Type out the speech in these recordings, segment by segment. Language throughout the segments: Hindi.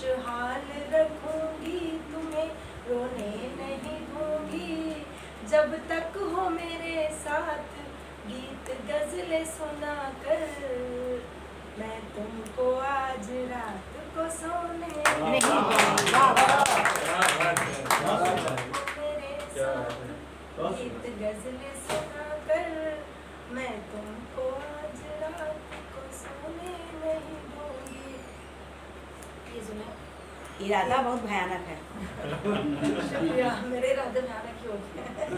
खुशहाल रखूंगी, तुम्हें रोने नहीं दूंगी। जब तक हो मेरे साथ गीत गजलें सुना कर, मैं तुमको आज रात को सोने नहीं दूंगी। मेरे साथ गीत गजलें सुना कर, मैं तुमको आज रात को सोने नहीं दूंगी। ये सुने, इरादा बहुत भयानक है। शुक्रिया, मेरे इरादे भयानक ही होते हैं।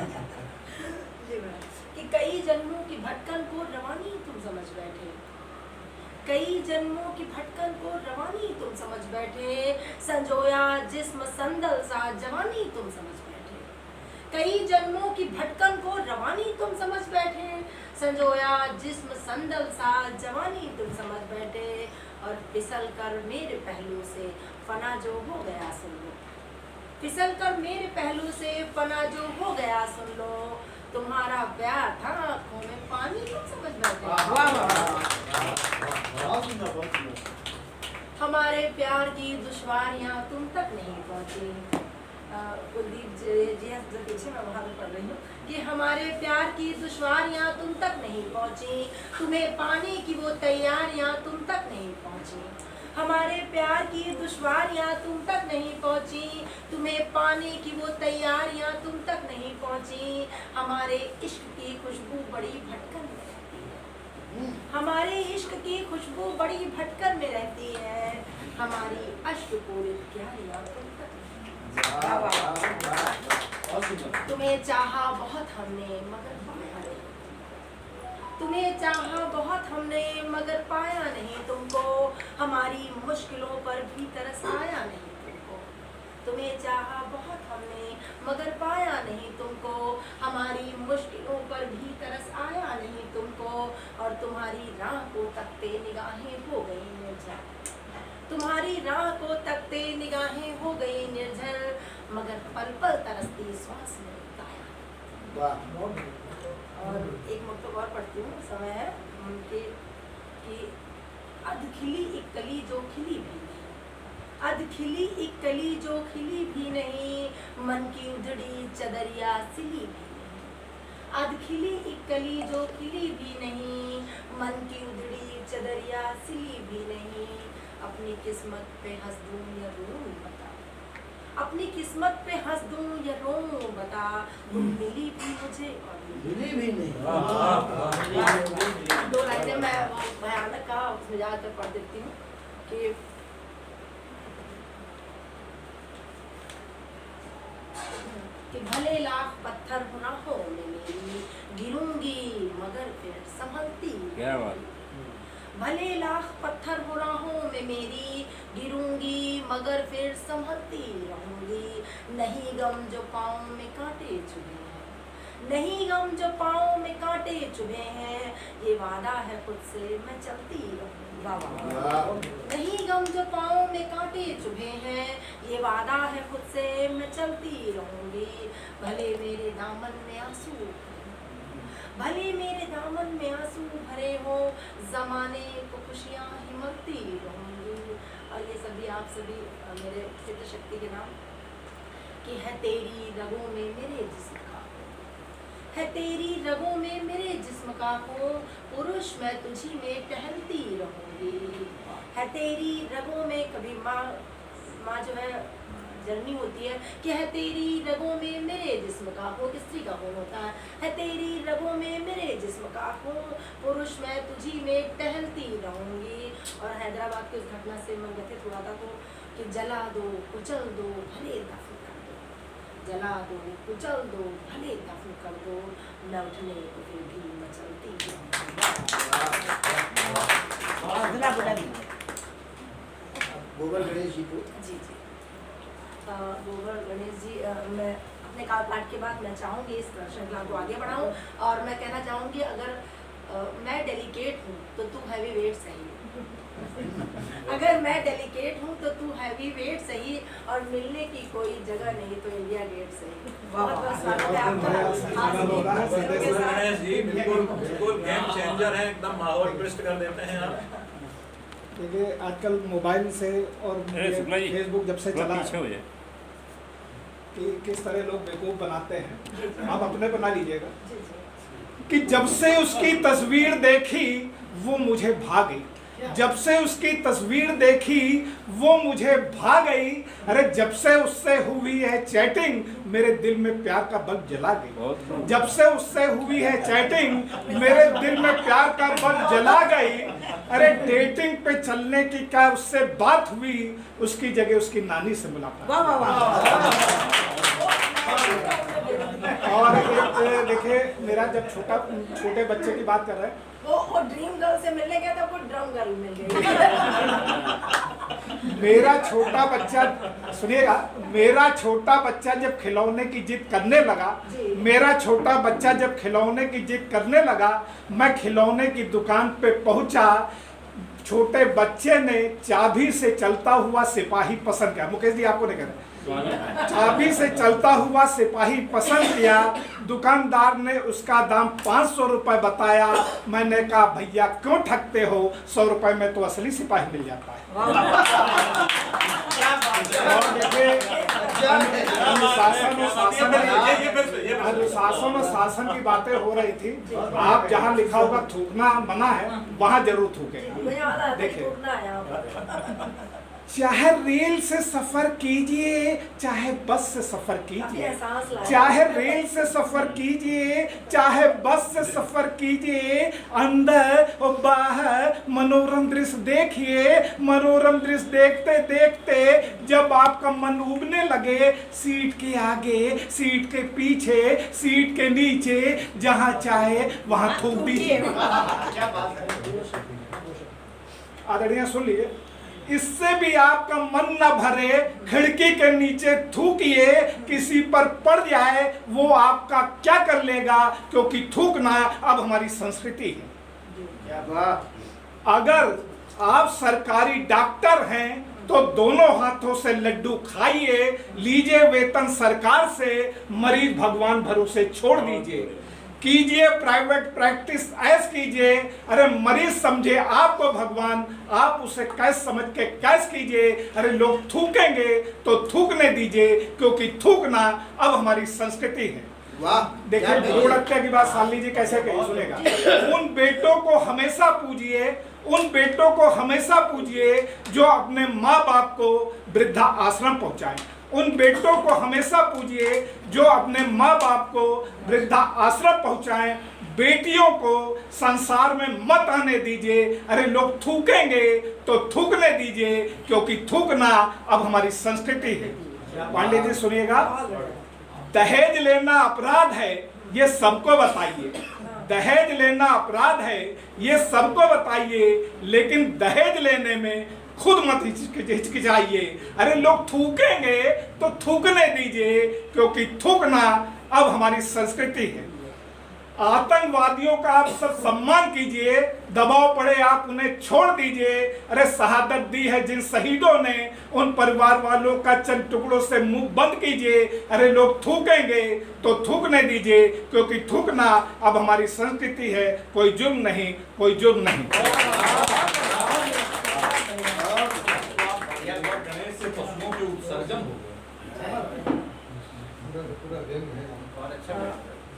जी मैम, कि कई जन्मों की भटकन को रवानी तुम समझ बैठे, कई जन्मों की भटकन को रवानी तुम समझ बैठे, संजोया जिस्म संदल सा जवानी तुम समझ बैठे। कई जन्मों की भटकन को रवानी तुम समझ बैठे, संजोया जिस्म संदल सा जवानी तुम समझ बैठे। और फिसल कर मेरे पहलू से फना जो हो गया सुन लो, फिसल कर मेरे पहलू से फना जो हो गया सुन लो। तुम्हारा प्यार था आँखों में पानी तुम समझ बैठे। हमारे प्यार की दुश्वारियाँ तुम तक नहीं पहुँची। कुलदीप जी पीछे मैं वहाँ पढ़ रही हूँ कि हमारे प्यार की दुश्वारियाँ तुम तक नहीं पहुँची, तुम्हें पाने की वो तैयारियाँ तुम तक नहीं पहुँची। हमारे प्यार की दुश्वारियाँ तुम तक नहीं पहुँची, तुम्हें पाने की वो तैयारियाँ तुम तक नहीं पहुँची। हमारे इश्क की खुशबू बड़ी भटकन में रहती है, हमारे इश्क की खुशबू बड़ी भटकन में रहती है। हमारी अश्क पूरित क्यारियाँ तुम तक नहीं। तुम्हें चाहा बहुत हमने मगर पाया नहीं, तुम्हें चाहा बहुत हमने मगर पाया नहीं तुमको। हमारी मुश्किलों पर भी तरस आया नहीं तुमको। तुम्हें चाहा बहुत हमने मगर पाया नहीं तुमको। हमारी मुश्किलों पर भी तरस आया नहीं तुमको। और तुम्हारी राह को तकते निगाहें हो गई निर्जर, तुम्हारी राह को तकते निगाहें हो गई निर्जर, मगर पल पल तरसती श्वास में ताया। और एक मकतूब और पढ़ती हूँ, समय है कि अध खिली एक कली जो खिली भी नहीं, अध खिली एक कली जो खिली भी नहीं, मन की उधड़ी चदरिया सिली भी नहीं। अध खिली एक कली जो खिली भी नहीं, मन की उधड़ी चदरिया सिली भी नहीं। अपनी किस्मत पे हंस दूं या रोऊं बता, अपनी किस्मत पे हंस दूं या रोऊं बता। तुम मिली भी मुझे और मिली भी नहीं। दो लाइनें मैं भयानक का उसमें जाकर पढ़ देती हूँ कि भले लाख पत्थर होना हो में मेरी, गिरूंगी मगर फिर संभलती। क्या बात। भले लाख पत्थर हो राहों में मेरी, गिरूंगी मगर फिर संभलती रहूंगी। नहीं गम जो पाँव में कांटे चुभे हैं, नहीं गम जो पाँव में कांटे चुभे हैं, ये वादा है खुद से मैं चलती रहूंगी। नहीं गम जो पाँव में कांटे चुभे हैं, ये वादा है खुद से मैं चलती रहूंगी। भले मेरे दामन में आंसू, भले मेरे दामन में आंसू भरे हो, जमाने को खुशियाँ हिमलती रहूंगी। और ये सभी आप सभी मेरे चित्र शक्ति के नाम कि है तेरी रगों में मेरे जिस्म का, है तेरी रगों में मेरे जिस्म का हो, पुरुष मैं तुझी में टहलती रहूंगी। है तेरी रगों में, कभी माँ जो है जर्नी होती है कि है तेरी रगों में मेरे जिस्म का हो, स्त्री का हो होता है तेरी रगों में मेरे जिस्म का हो, पुरुष मैं तुझी में टहलती रहूंगी। और हैदराबाद की उस घटना से मैं व्यथित हुआ था तो कि जला दो कुचल दो भले दफन कर दो, जला दो कुचल दो भले दफन कर दो, न उठने को फिर भी मैं चलती गोबर गणेश जी को जी जी गोबर गणेश जी, मैं अपने काल पाठ के बाद मैं चाहूँगी इस श्रृंखला को आगे बढ़ाऊँ और मैं कहना चाहूँगी अगर मैं डेलिकेट हूँ तो तू हैवी वेट सही, अगर मैं डेलिकेट हूँ तो तू हैवी वेट सही, और मिलने की कोई जगह नहीं तो इंडिया गेट सही। बहुत बहुत स्वागत है आपका। जी बिल्कुल बिल्कुल गेम चेंजर है, एकदम माहौल ट्विस्ट कर देते हैं आप। देखिए आजकल मोबाइल से और शुक्ला जी, फेसबुक जब से चला पीछे है हो जाए। कि किस तरह लोग बेवकूफ़ बनाते हैं, आप अपने बना लीजिएगा जी जी कि जब से उसकी तस्वीर देखी वो मुझे भा गई, जब से उसकी तस्वीर देखी वो मुझे भा गई, अरे जब से उससे हुई है चैटिंग मेरे दिल में प्यार का बल्ब जला गई, जब से उससे हुई है चैटिंग मेरे दिल में प्यार का बल्ब जला गई, अरे डेटिंग पे चलने की क्या उससे बात हुई, उसकी जगह उसकी नानी से मुलाकात। वाह वाह वाह। और एक देखिए मेरा जब छोटे बच्चे की बात कर रहे हैं, वो ड्रीम गर्ल से मिलने गया था, वो ड्रम गर्ल मिल गई। मेरा छोटा बच्चा, सुनिएगा, मेरा छोटा बच्चा जब खिलौने की जिद करने लगा, मेरा छोटा बच्चा जब खिलौने की जिद करने लगा, मैं खिलौने की दुकान पे पहुंचा, छोटे बच्चे ने चाबी से चलता हुआ सिपाही पसंद किया। मुकेश जी आपको नहीं कह रहे, चाबी से चलता हुआ सिपाही पसंद किया, दुकानदार ने उसका दाम 500 रुपए बताया, मैंने कहा भैया क्यों ठगते हो, 100 रुपए में तो असली सिपाही मिल जाता है। और देखिए अनुशासन और शासन की बातें हो रही थी, आप जहाँ लिखा होगा थूकना मना है वहाँ जरूर थूकेगा। देखिए चाहे रेल से सफर कीजिए चाहे बस से सफर कीजिए, चाहे रेल से सफर कीजिए चाहे बस से सफर कीजिए, अंदर और बाहर मनोरम दृश्य देखिए, मनोरम दृश्य देखते देखते जब आपका मन उबने लगे, सीट के आगे, सीट के पीछे, सीट के नीचे, जहां चाहे वहां थूक दीजिए। आदरणीय सुन लीजिए, इससे भी आपका मन न भरे, खिड़की के नीचे थूकिए, किसी पर पड़ जाए वो आपका क्या कर लेगा, क्योंकि थूकना अब हमारी संस्कृति है। अगर आप सरकारी डॉक्टर हैं तो दोनों हाथों से लड्डू खाइए, लीजिए वेतन सरकार से, मरीज भगवान भरोसे छोड़ दीजिए, कीजिए प्राइवेट प्रैक्टिस ऐस कीजिए, अरे मरीज समझे आपको भगवान, आप उसे कैश समझ के कैश कीजिए, अरे लोग थूकेंगे तो थूकने दीजिए, क्योंकि थूकना अब हमारी संस्कृति है। वाह, देखिए भ्रूण हत्या की बात साली जी कैसे कही, सुनेगा। उन बेटों को हमेशा पूजिए, उन बेटों को हमेशा पूजिए जो अपने माँ बाप को वृद्धा आश्रम पहुंचाएं, उन बेटों को हमेशा पूजिए जो अपने माँ बाप को वृद्धा आश्रम पहुंचाएं, बेटियों को संसार में मत आने दीजिए, अरे लोग थूकेंगे तो थूकने दीजिए, क्योंकि थूकना अब हमारी संस्कृति है। पांडे जी सुनिएगा, दहेज लेना अपराध है ये सबको बताइए, दहेज लेना अपराध है ये सबको बताइए, लेकिन दहेज लेने में खुद मत हिचकिचाइए, अरे लोग थूकेंगे तो थूकने दीजिए, क्योंकि थूकना अब हमारी संस्कृति है। आतंकवादियों का आप सब सम्मान कीजिए, दबाव पड़े आप उन्हें छोड़ दीजिए, अरे शहादत दी है जिन शहीदों ने, उन परिवार वालों का चंद टुकड़ों से मुंह बंद कीजिए, अरे लोग थूकेंगे तो थूकने दीजिए, क्योंकि थूकना अब हमारी संस्कृति है, कोई जुर्म नहीं, कोई जुर्म नहीं।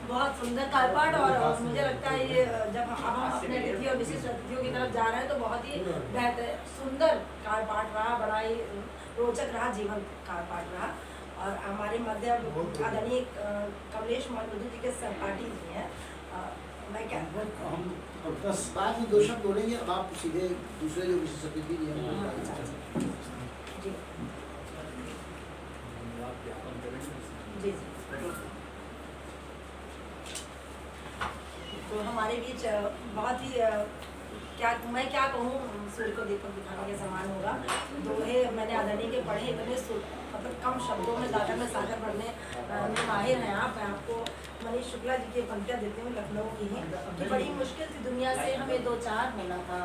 बहुत सुंदर कार्यपाठ, और मुझे लगता है ये जब हम अपने अतिथि और विशिष्ट अतिथियों की तरफ जा रहे हैं तो बहुत ही बेहतर सुंदर कार्यपाठ रहा, बड़ा ही रोचक रहा, जीवन कार्यपाठ रहा। और हमारे मध्य आदरणीय कमलेश मधु जी के सहपाठी जी हैं, मैं क्या हम बाद में 2 शब्द बोलेंगे, अब आप सीधे दूसरे जो विशिष्ट अतिथि जी हैं जी जी। तो हमारे बीच बहुत ही मैं क्या कहूँ, सूर्य को दीपक दिखाने के समान होगा। दोहे मैंने आदरणीय के पढ़े, इतने मतलब कम शब्दों में ज़्यादा में सागर पढ़ने में माहिर हैं आप। मैं आपको मनीष शुक्ला जी की पंक्तियाँ देती हूँ, लखनऊ की ही, कि बड़ी मुश्किल थी दुनिया से हमें 2 4 होना था,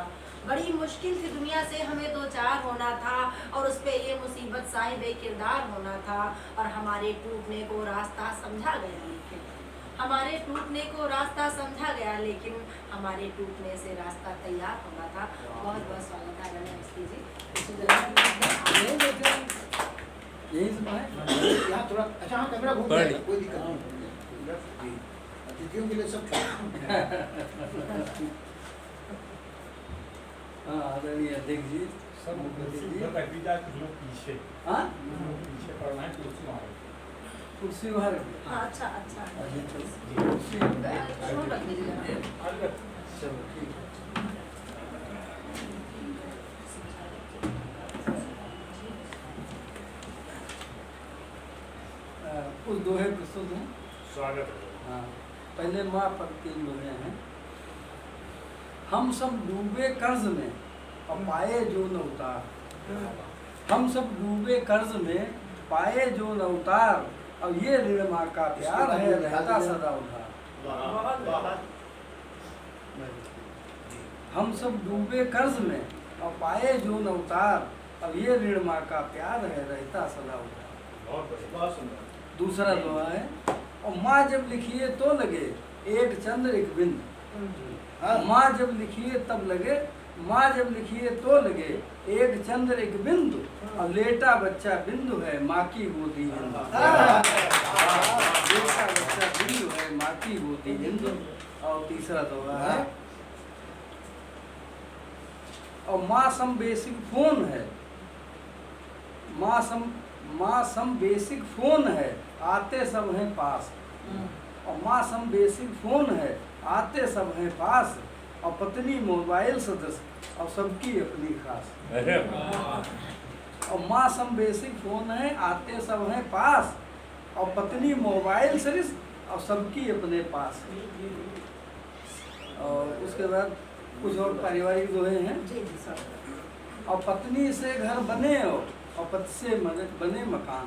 बड़ी मुश्किल थी दुनिया से हमें 2 4 होना था, और उस पे ये मुसीबत साहिब किरदार होना था, और हमारे टूटने को रास्ता समझा गया लेकिन, हमारे टूटने को रास्ता समझा गया, लेकिन हमारे टूटने से रास्ता तैयार होना था। बहुत बहुत स्वागत है आदरणीय अवस्थी जी। यही सब है। यहाँ थोड़ा अच्छा, हाँ कैमरा घूम जाएगा, कोई दिक्कत नहीं। जी, अतिथियों के लिए सब छोड़। हाँ, आदरणीय अध्यक्ष जी, सब मुख्यमंत्री जी। पीछे हाँ, पीछे पड़ना है, कुर्सी वहाँ रखी। कुर्सी बाहर हाँ, अच्छा अच्छा कुर्सी छोड़ रख दीजिए जरा। चलो ठीक है। कुछ दोहे प्रस्तुत हैं। स्वागत है। हाँ, पहले माँ पर 3 दोहे हैं। हम सब डूबे कर्ज में और पाए जो न उतार। हम सब डूबे कर्ज में पाए जो न उतार, अब ये ऋण माँ का प्यार है रहता सदा उधार। हम सब डूबे कर्ज में और पाए जो न उतार, अब ये ऋण माँ का प्यार है रहता सदा उधार। बहुत सुंदर। दूसरा दोहा है, और माँ जब लिखिए तो लगे एक चंद्र एक बिंदु। माँ जब लिखिए तब लगे, माँ जब लिखिए तो लगे एक चंद्र एक बिंदु, और लेटा बच्चा बिंदु है माँ की गोदी हिंदू। लेटा बच्चा बिंदु है माँ की गोदी हिंदू। और तीसरा दोहा है, और माँ सम बेसिक फोन है, माँ सम बेसिक फोन है आते सब हैं पास। और माँ सम बेसिक फोन है आते सब हैं पास, और पत्नी मोबाइल सदस्य और सबकी अपनी खास। और माँ सम बेसिक फोन है आते सब हैं पास, और पत्नी मोबाइल सदस्य और सबकी अपने पास। और उसके बाद कुछ और पारिवारिक दोहे हैं। जी जी सर। और पत्नी से घर बने और पति से बने मकान।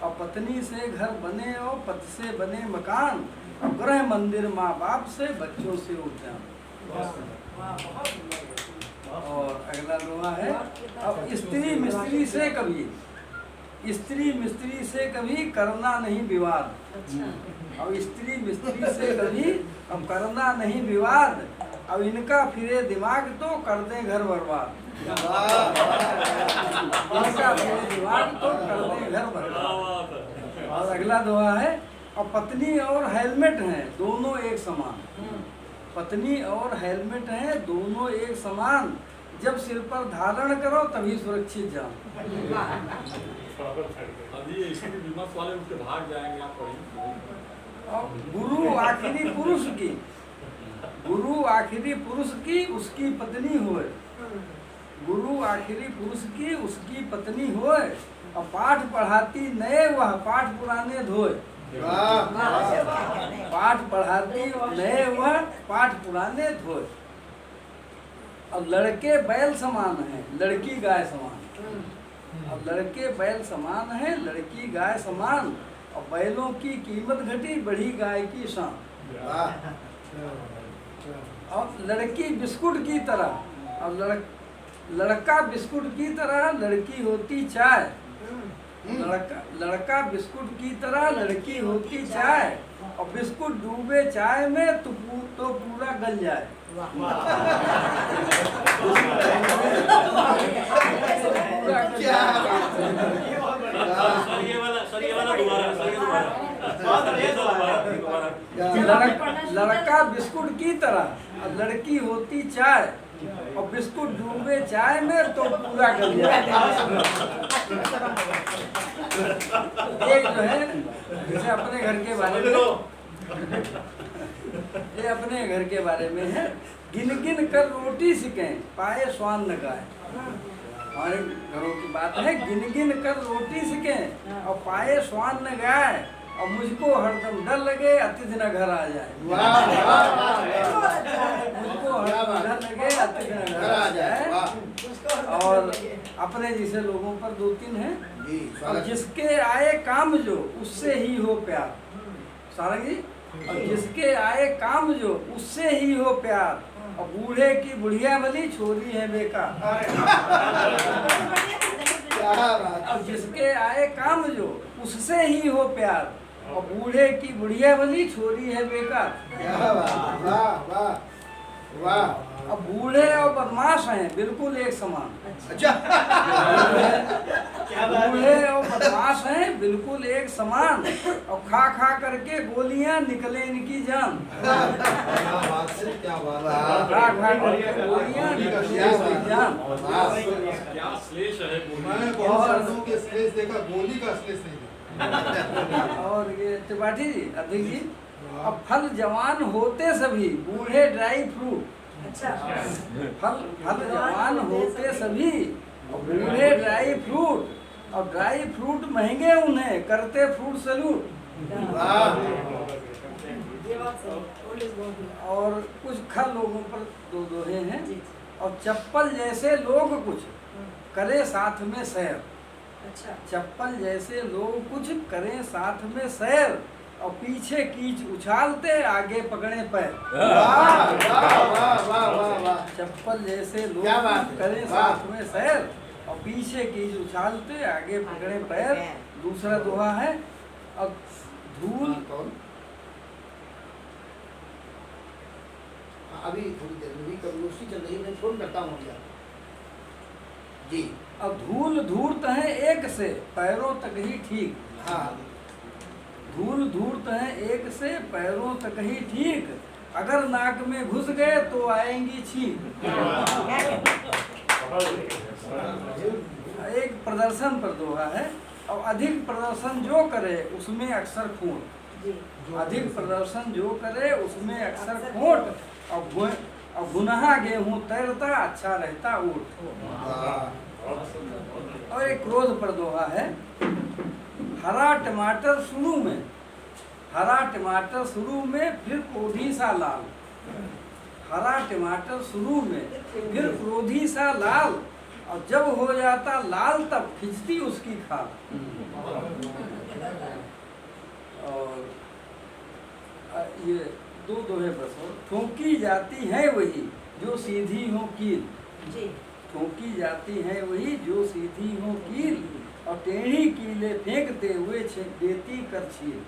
और पत्नी से घर बने और पति से बने मकान, और गृह मंदिर माँ बाप से बच्चों से उद्यान। और अगला दोहा है, अब स्त्री मिस्त्री से कभी करना नहीं विवाद। अब स्त्री मिस्त्री से कभी अब करना नहीं विवाद, अब इनका फिरे दिमाग तो कर दें घर बर्बाद। इनका फिरे दिमाग तो कर दें घर बर्बाद। और अगला दोहा है, और पत्नी और हेलमेट हैं दोनों एक समान। पत्नी और हेलमेट हैं दोनों एक समान, जब सिर पर धारण करो तभी सुरक्षित जाओ। अभी इसकी विमर्श वाले उठ के भाग जाएंगे आप पढ़ेंगे। और गुरु आखिरी पुरुष की उसकी पत्नी होए। गुरु आखिरी पुरुष की उसकी पत्नी होए, और पाठ पढ़ाती नए वह पाठ पुराने धोए। पाठ पढ़ाती नए वह पाठ पुराने धोए। अब लड़के बैल समान हैं लड़की गाय समान। अब लड़के बैल समान हैं लड़की गाय समान, और बैलों की कीमत घटी बढ़ी गाय की शान। और लड़की बिस्कुट की तरह, और लड़का बिस्कुट की तरह लड़की होती चाय। लड़का बिस्कुट की तरह लड़की होती चाय, और बिस्कुट डूबे चाय में तो पूरा गल जाए। लड़का बिस्कुट की तरह और लड़की होती चाय, और बिस्कुट डूबे चाय में तो पूरा गल जाए। एक जो है जैसे अपने घर के बारे में, ये अपने घर के बारे में है, गिन गिन कर रोटी सिकें पाए स्वान न गाय। हमारे घरों की बात है, गिन गिन कर रोटी सिकें और पाए स्वान न गाय, और मुझको हरदम डर लगे अतिथि न घर आ जाए। मुझको हरदम डर लगे अतिथि न घर आ जाए। और अपने जैसे लोगों पर 2-3 हैं, और जिसके आए काम जो उससे ही हो प्यार। सारंग जी, और जिसके आए काम जो उससे ही हो प्यार, और बूढ़े की बुढ़िया भली छोरी है बेकार। और जिसके आए काम जो उससे ही हो प्यार, और बूढ़े की बुढ़िया बनी छोरी है बेकार। क्या बात, वाह वाह वाह। अब बूढ़े और बदमाश हैं बिल्कुल एक समान। अच्छा बूढ़े और बदमाश हैं बिल्कुल एक समान, और खा खा करके गोलियां निकले इनकी जान। वाह। खा खा करके गोलियां निकले इनकी जान। क्या श्लेष है मैंने बहुत शब्दों के स्लेस देखा, गोली का स्लेस नहीं देखा। और ये त्रिपाठी जी, अध्यक्ष जी, अब फल जवान होते सभी बूढ़े ड्राई फ्रूट। अच्छा फल जवान होते सभी और बूढ़े ड्राई फ्रूट, और ड्राई फ्रूट महंगे उन्हें करते फ्रूट सैल्यूट। वाह। ये बात सही, old is gold। और कुछ खल लोगों पर दो दोहे हैं। जी, जी। और चप्पल जैसे लोग कुछ करे साथ में सैर। अच्छा चप्पल जैसे लोग कुछ करें साथ में सैर, और पीछे कीच उछालते आगे पकड़े पैर। वाह वाह वाह वाह वाह। चप्पल जैसे लोग क्या बात है, करें वाह। साथ में सैर, और पीछे कीच उछालते आगे पकड़े पैर। दूसरा दोहा है, अब धूल कौन? अभी थोड़ी देर में भी कभी चल रही है, मैं फोन करता हूँ भैया जी। अब धूल धूर्त है एक से पैरों तक ही ठीक। हाँ धूल धूर्त है एक से पैरों तक ही ठीक, अगर नाक में घुस गए तो आएंगी छींक। एक प्रदर्शन पर दोहा है, और अधिक प्रदर्शन जो करे उसमें अक्सर खोट। जी अधिक प्रदर्शन जो करे उसमें अक्सर खोट, और गुनहा गेहूं तैरता अच्छा रहता ऊट। और एक क्रोध पर दोहा है, हरा टमाटर शुरू में, हरा टमाटर शुरू में फिर क्रोधी सा लाल। हरा टमाटर शुरू में फिर क्रोधी सा लाल, और जब हो जाता लाल तब खिंचती उसकी खाल। और ये दो दोहे बस और। ठोकी जाती है वही जो सीधी हो कील। जी ठोकी जाती है वही जो सीधी हो कील, और टेढ़ी कीले फेंकते हुए देती कर छील।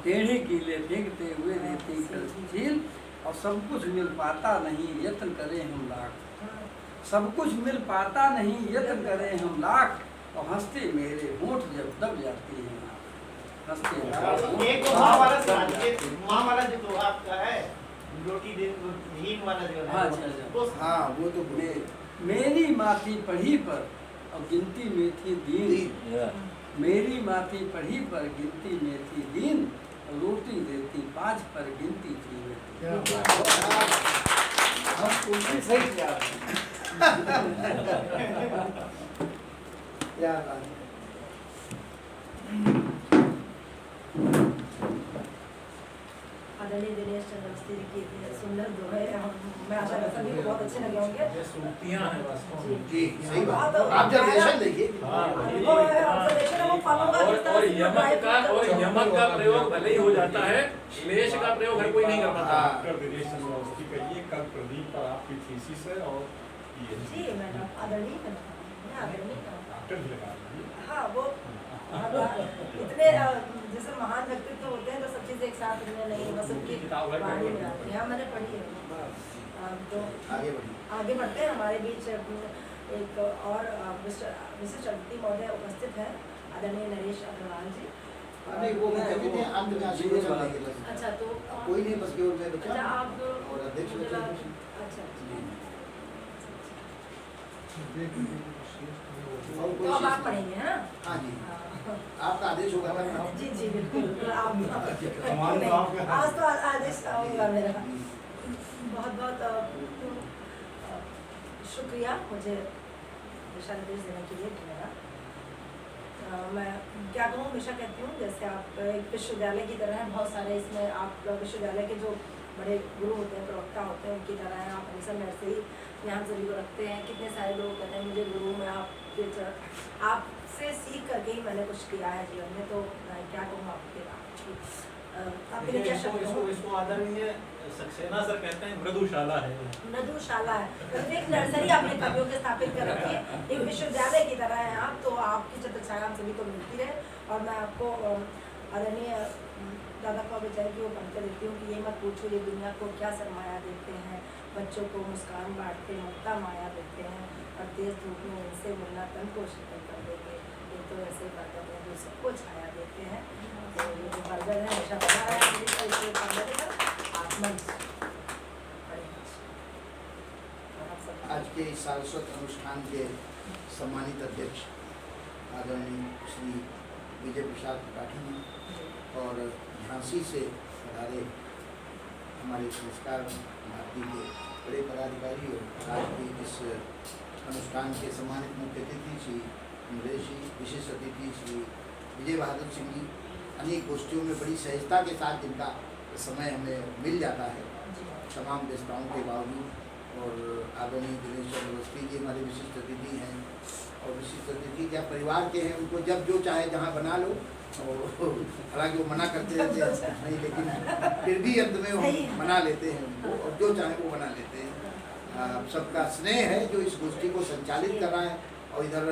टेढ़ी कीले फेंकते हुए देती कर छील, और सब कुछ मिल पाता नहीं यत्न करें हम लाख। सब कुछ मिल पाता नहीं यत्न करें हम लाख, और हंसते मेरे होंठ जब दब जाती हैं आँख। हंसते मेरे एक होंठ- माँ वाला जो दोहा आपका है, रोटी दिन हीन वाला जो हाँ, है अच्छा, अच्छा। वो हाँ वो तो मेरी माथी पढ़ी पर और गिनती में थी दीन। मेरी माथी पढ़ी पर गिनती में थी दीन, और रोटी देती 5 पर गिनती थी मेथी। हम उल्टी सही किया। क्या बात है। आदरणीय दिनेश चंद्र अवस्थी जी की इतने सुंदर दोहे मैं आशा करता हूँ सभी को बहुत अच्छे लगे होंगे। जी जी सही बात। बहुत ऑब्जर्वेशन देखिए। वो ऑब्जर्वेशन है, वो फॉलो का जिस तरह और से यमक का प्रयोग भले ही हो जाता है, श्लेष का प्रयोग हर कोई नहीं कर पाता। डॉक्टर दिनेश चंद्र अवस्थी का ये कल प्रदीप पर आपकी थीसिस है, और ये जी मैडम आदरणीय मैं आदरणीय डॉक्टर भी लगा दीजिए। हाँ वो इतने जैसे महान व्यक्तित्व होते हैं तो सब चीज़ एक साथ उन्हें नहीं बस उनकी वाणी में आती है। हाँ मैंने पढ़ी है। तो आगे बढ़िए। आगे बढ़ते हैं। हमारे बीच एक और विशिष्ट अतिथि महोदय उपस्थित है, आदरणीय नरेश अग्रवाल जी। नहीं वो मैं कहते हैं अंत में आशीर्वचन देंगे बस। अच्छा तो कोई नहीं बस केवल मैं बच्चा अच्छा आप और अध्यक्ष बच्चा। अच्छा और तो कोई अब आप शेष- पढ़ेंगे है ना? हाँ जी आपका आदेश होगा ना। जी जी बिल्कुल आप हमारे नहीं, साथ में- आज तो आदेश होगा मेरा। बहुत बहुत शुक्रिया मुझे दिशा निर्देश देने के लिए मेरा। मैं क्या कहूँ, हमेशा कहती हूँ जैसे आप एक विश्वविद्यालय की तरह हैं, बहुत सारे इसमें आप विश्वविद्यालय के जो बड़े गुरु होते हैं, प्रवक्ता होते हैं, उनकी तरह हैं। आप हमेशा मेरे से ही ध्यान सभी को रखते हैं। कितने सारे लोग कहते हैं मुझे गुरु में आपसे सीख करके ही मैंने कुछ किया है जीवन में। तो मैं क्या कहूँ आपके लिए क्या शब्द कहूँ? इसको आदरणीय सक्सेना सर कहते हैं मृदुशाला है। मृदुशाला है, एक नर्सरी आपने कवियों के स्थापित कर रखी है। एक विश्वविद्यालय की तरह है आप, तो आपकी छत्र छाया हम सभी को मिलती रहे। और मैं आपको आदरणीय दादा को बेचारे की वो पढ़ते रहती हूँ कि ये मत पूछो ये दुनिया को क्या सरमाया देते हैं, बच्चों को मुस्कान बांटते ममता माया देते हैं, और तेज धूप में इनसे मिलना तन को शीतल कर देंगे। ये तो ऐसे बर्गर हैं जो सबको छाया देते हैं। तो ये जो बर्गर है हमेशा बना रहा है बर्गर का आप मंच आज के इस सारस्वत अनुष्ठान के सम्मानित अध्यक्ष आदरणीय श्री विजय प्रसाद त्रिपाठी जी और झांसी से पधारे हमारे संस्कार भारती के बड़े पदाधिकारी और आज के इस अनुष्ठान के सम्मानित मुख्य अतिथि श्री नरेश जी, विशेष अतिथि श्री विजय बहादुर सिंह जी, अनेक गोष्ठियों में बड़ी सहजता के साथ जिनका समय हमें मिल जाता है तमाम व्यस्तताओं के बावजूद, और आदरणीय दिनेश चंद्र अवस्थी जी हमारे विशिष्ट अतिथि हैं, और विशिष्ट अतिथि क्या परिवार के हैं, उनको जब जो चाहे जहाँ बना लो, और हालांकि वो मना करते रहते हैं नहीं, लेकिन फिर भी अंत में वो मना लेते हैं उनको, और जो चाहे वो बना लेते हैं। सबका स्नेह है जो इस गोष्ठी को संचालित कर रहा है। और इधर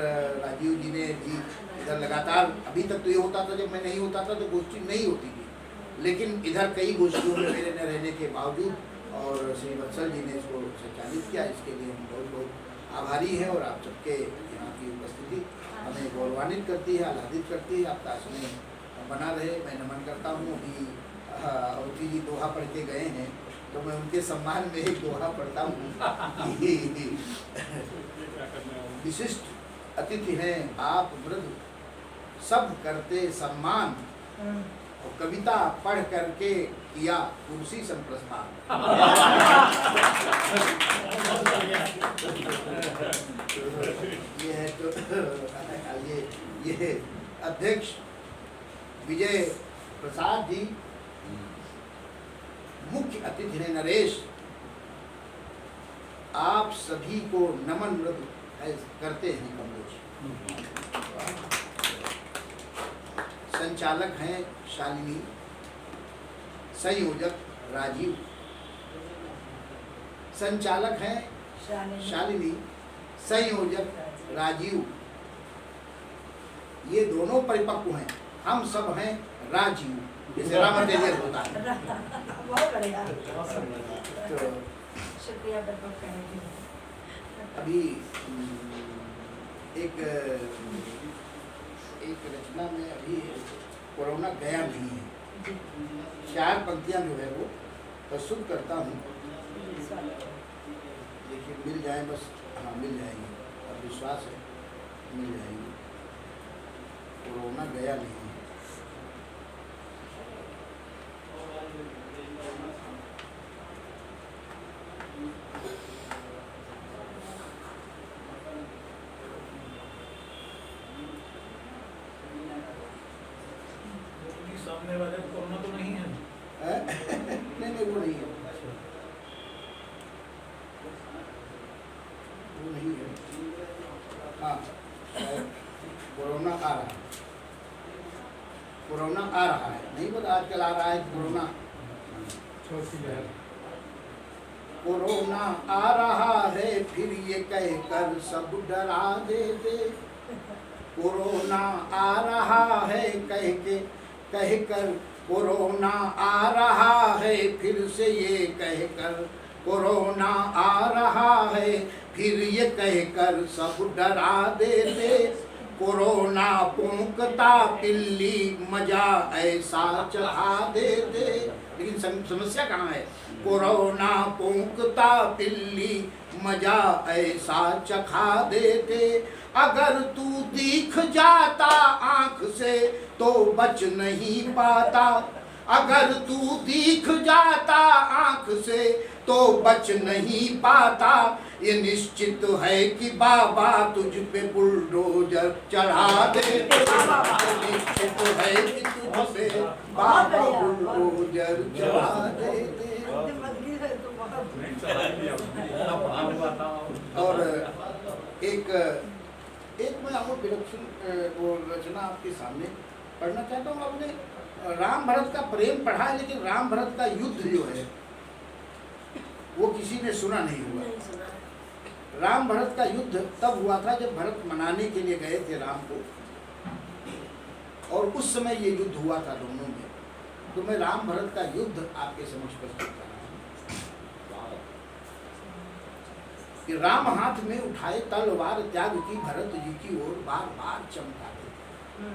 राजीव जी ने भी इधर लगातार, अभी तक तो ये होता था जब मैं नहीं होता था तो गोष्ठी नहीं होती थी, लेकिन इधर कई गोष्ठियों में मेरे न रहने के बावजूद और श्री वत्सल जी ने इसको संचालित किया, इसके लिए हम बहुत बहुत आभारी हैं। और आप सबके यहाँ की उपस्थिति हमें गौरवान्वित करती है, आह्लादित करती है। आपका स्नेह बना रहे, मैं नमन करता हूँ। अभी अवधि जी दोहा पढ़ के गए हैं तो मैं उनके सम्मान में एक दोहा पढ़ता हूँ। विशिष्ट अतिथि हैं आप वृद्ध, सब करते सम्मान, और कविता पढ़ करके किया कुर्सी संप्रस्थान। ये है तो ये अध्यक्ष विजय प्रसाद जी, मुख्य अतिथि हैं नरेश, आप सभी को नमन मृदु करते हैं कमलेश। संचालक हैं शालिनी, संयोजक राजीव, संचालक हैं शालिनी, संयोजक राजीव, ये दोनों परिपक्व हैं, हम सब हैं राजीव, जैसे रामाचार्य होता है। बहुत बढ़िया, शुक्रिया कहने के लिए। अभी एक रचना में अभी कोरोना गया नहीं है, 4 पंक्तियां जो है वो प्रस्तुत करता हूँ, लेकिन मिल जाए बस। हाँ, मिल जाएंगे, अब विश्वास है मिल जाएंगे। कोरोना गया नहीं है। सामने वाले कोरोना तो नहीं है? नहीं वो नहीं है, वो नहीं है। हाँ, कोरोना आ रहा है, कोरोना आ रहा है, नहीं पता आजकल आ रहा है कोरोना। कोरोना आ रहा है फिर ये कहकर सब डरा देते, कोरोना आ रहा है कहकर कोरोना आ रहा है फिर से ये कहकर, कोरोना आ रहा है फिर ये कहकर सब डरा देते, कोरोना पोंकता पिल्ली मजा ऐसा चखा देते। लेकिन समस्या कहाँ है? कोरोना पोंकता पिल्ली मजा ऐसा चखा देते, अगर तू दिख जाता आँख से तो बच नहीं पाता, अगर तू दिख जाता आँख से तो बच नहीं पाता, ये निश्चित है कि बाबा तुझ पे बुलडोजर चढ़ा दे, निश्चित है कि तुझ पे बाबा बुलडोजर चढ़ा दे। और एक मैं आपको विलक्षण वो रचना आपके सामने पढ़ना चाहता हूँ। आपने राम भरत का प्रेम पढ़ा है, लेकिन राम भरत का युद्ध जो है वो किसी ने सुना नहीं हुआ। राम भरत का युद्ध तब हुआ था जब भरत मनाने के लिए गए थे राम को, और उस समय ये युद्ध हुआ था दोनों में। तो मैं राम भरत का युद्ध आपके समक्ष प्रस्तुत कर रहा हूँ कि राम हाथ में उठाए तलवार त्याग की भरत जी की ओर बार बार चमकाते थे।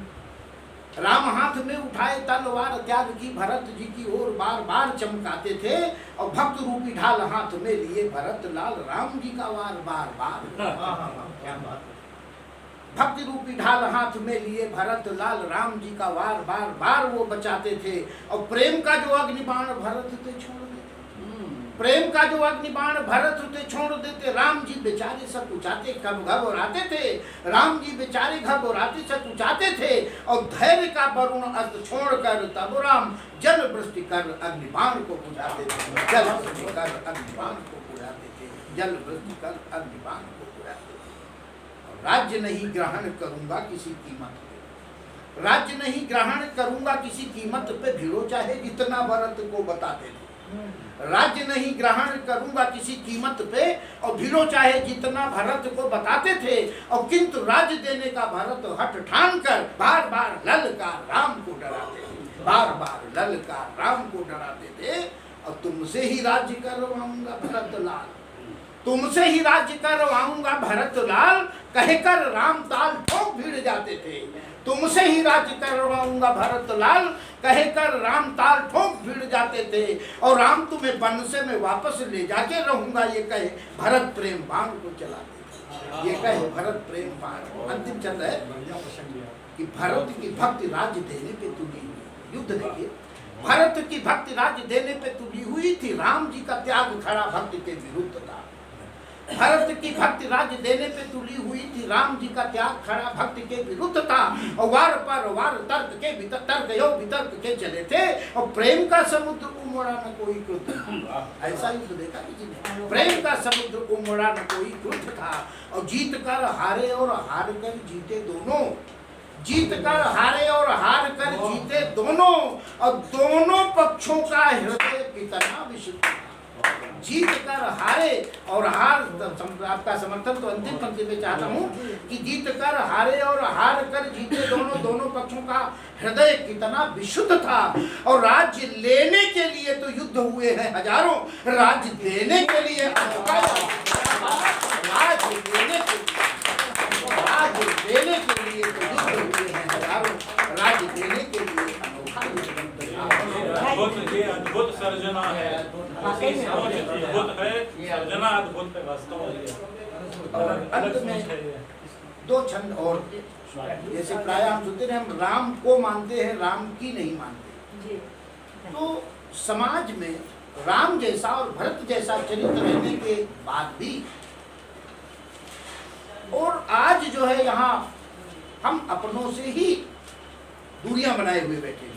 राम हाथ में उठाए तलवार त्याग की भरत जी की ओर बार बार चमकाते थे और भक्त रूपी ढाल हाथ में लिए भरत लाल राम जी का वार बार बार क्या बात है। भक्ति रूपी ढाल हाथ में लिए भरत लाल राम जी का वार बार बार वो बचाते थे। और प्रेम का जो अग्निबाण भरत थे छोड़ देते, प्रेम का जो अग्निबाण भरत थे छोड़ देते। राम जी बेचारे सब कुचाते घबराते थे, राम जी बेचारे घबराते सब कुचाते थे। और धैर्य का वरुण अस्त्र छोड़कर तब राम जल वृष्टि कर अग्निबाण को बुझाते थे, जल वृष्टि कर अग्निबाण को बुझाते थे, जल वृष्टि कर अग्निबाण को बुझाते थे। राज्य नहीं ग्रहण करूंगा किसी कीमत पे, राज्य नहीं ग्रहण करूंगा किसी कीमत पे, भिड़ो चाहे जितना भरत को बताते थे। राज्य नहीं ग्रहण करूंगा किसी कीमत पे, और भिड़ो चाहे जितना भरत को बताते थे। और किंतु राज्य देने का भरत हट ठान कर बार बार ललकार राम को डराते थे, बार बार ललकार राम को डराते थे। और तुमसे ही राज्य करवाऊंगा भरत लाल, तुमसे ही राज्य करवाऊंगा भरत लाल, कहकर राम ताल ठोक भिड़ जाते थे। तुमसे ही राज्य करवाऊंगा भरत लाल, कहकर राम ताल ठोक भिड़ जाते थे। और राम तुम्हें वन से मैं वापस ले जाके रहूंगा, ये कहे भरत प्रेम बाण को चलाते थे, ये कहे भरत प्रेम बाण। अंतिम चल है कि भरत की भक्ति राज्य देने पे तुली हुई, युद्ध देखिए, भरत की भक्ति राज्य देने पे तुली हुई थी, राम जी का त्याग खड़ा भक्ति के विरुद्ध था। भरत की भक्ति राज्य देने पे तुली हुई थी, राम जी का त्याग खड़ा भक्ति के विरुद्ध था। और वार पर वार तर्क के भीतर तर्क यो वितर्क के चले थे। और प्रेम का समुद्र उमड़ा न कोई क्रुद्ध, ऐसा ही तो देखा किसी ने, प्रेम का समुद्र उमड़ा न कोई क्रुद्ध था। और जीत कर हारे और हार कर जीते दोनों, जीत कर हारे और हार कर जीते दोनों। और दोनों पक्षों का हृदय कितना विशुद्ध था। जीत कर हारे और हार, आपका समर्थन तो अंतिम पंक्ति में चाहता हूँ कि जीत कर हारे और हार कर जीते दोनों, दोनों पक्षों का हृदय कितना विशुद्ध था। और राज्य लेने के लिए तो युद्ध हुए हैं हजारों, राज्य देने के लिए राज्य देने के लिए तो युद्ध हुए हैं हजारों, राज्य देने के लिए अद्भुत सर्जना है, अद्भुत है सर्जना, अद्भुत है वास्तव में। अंत में दो छंद और, जैसे प्राय हम सुनते हैं हम राम को मानते हैं, राम की नहीं मानते। तो समाज में राम जैसा और भरत जैसा चरित्र रहने के बाद भी, और आज जो है यहाँ हम अपनों से ही दूरियां बनाए हुए बैठे हैं,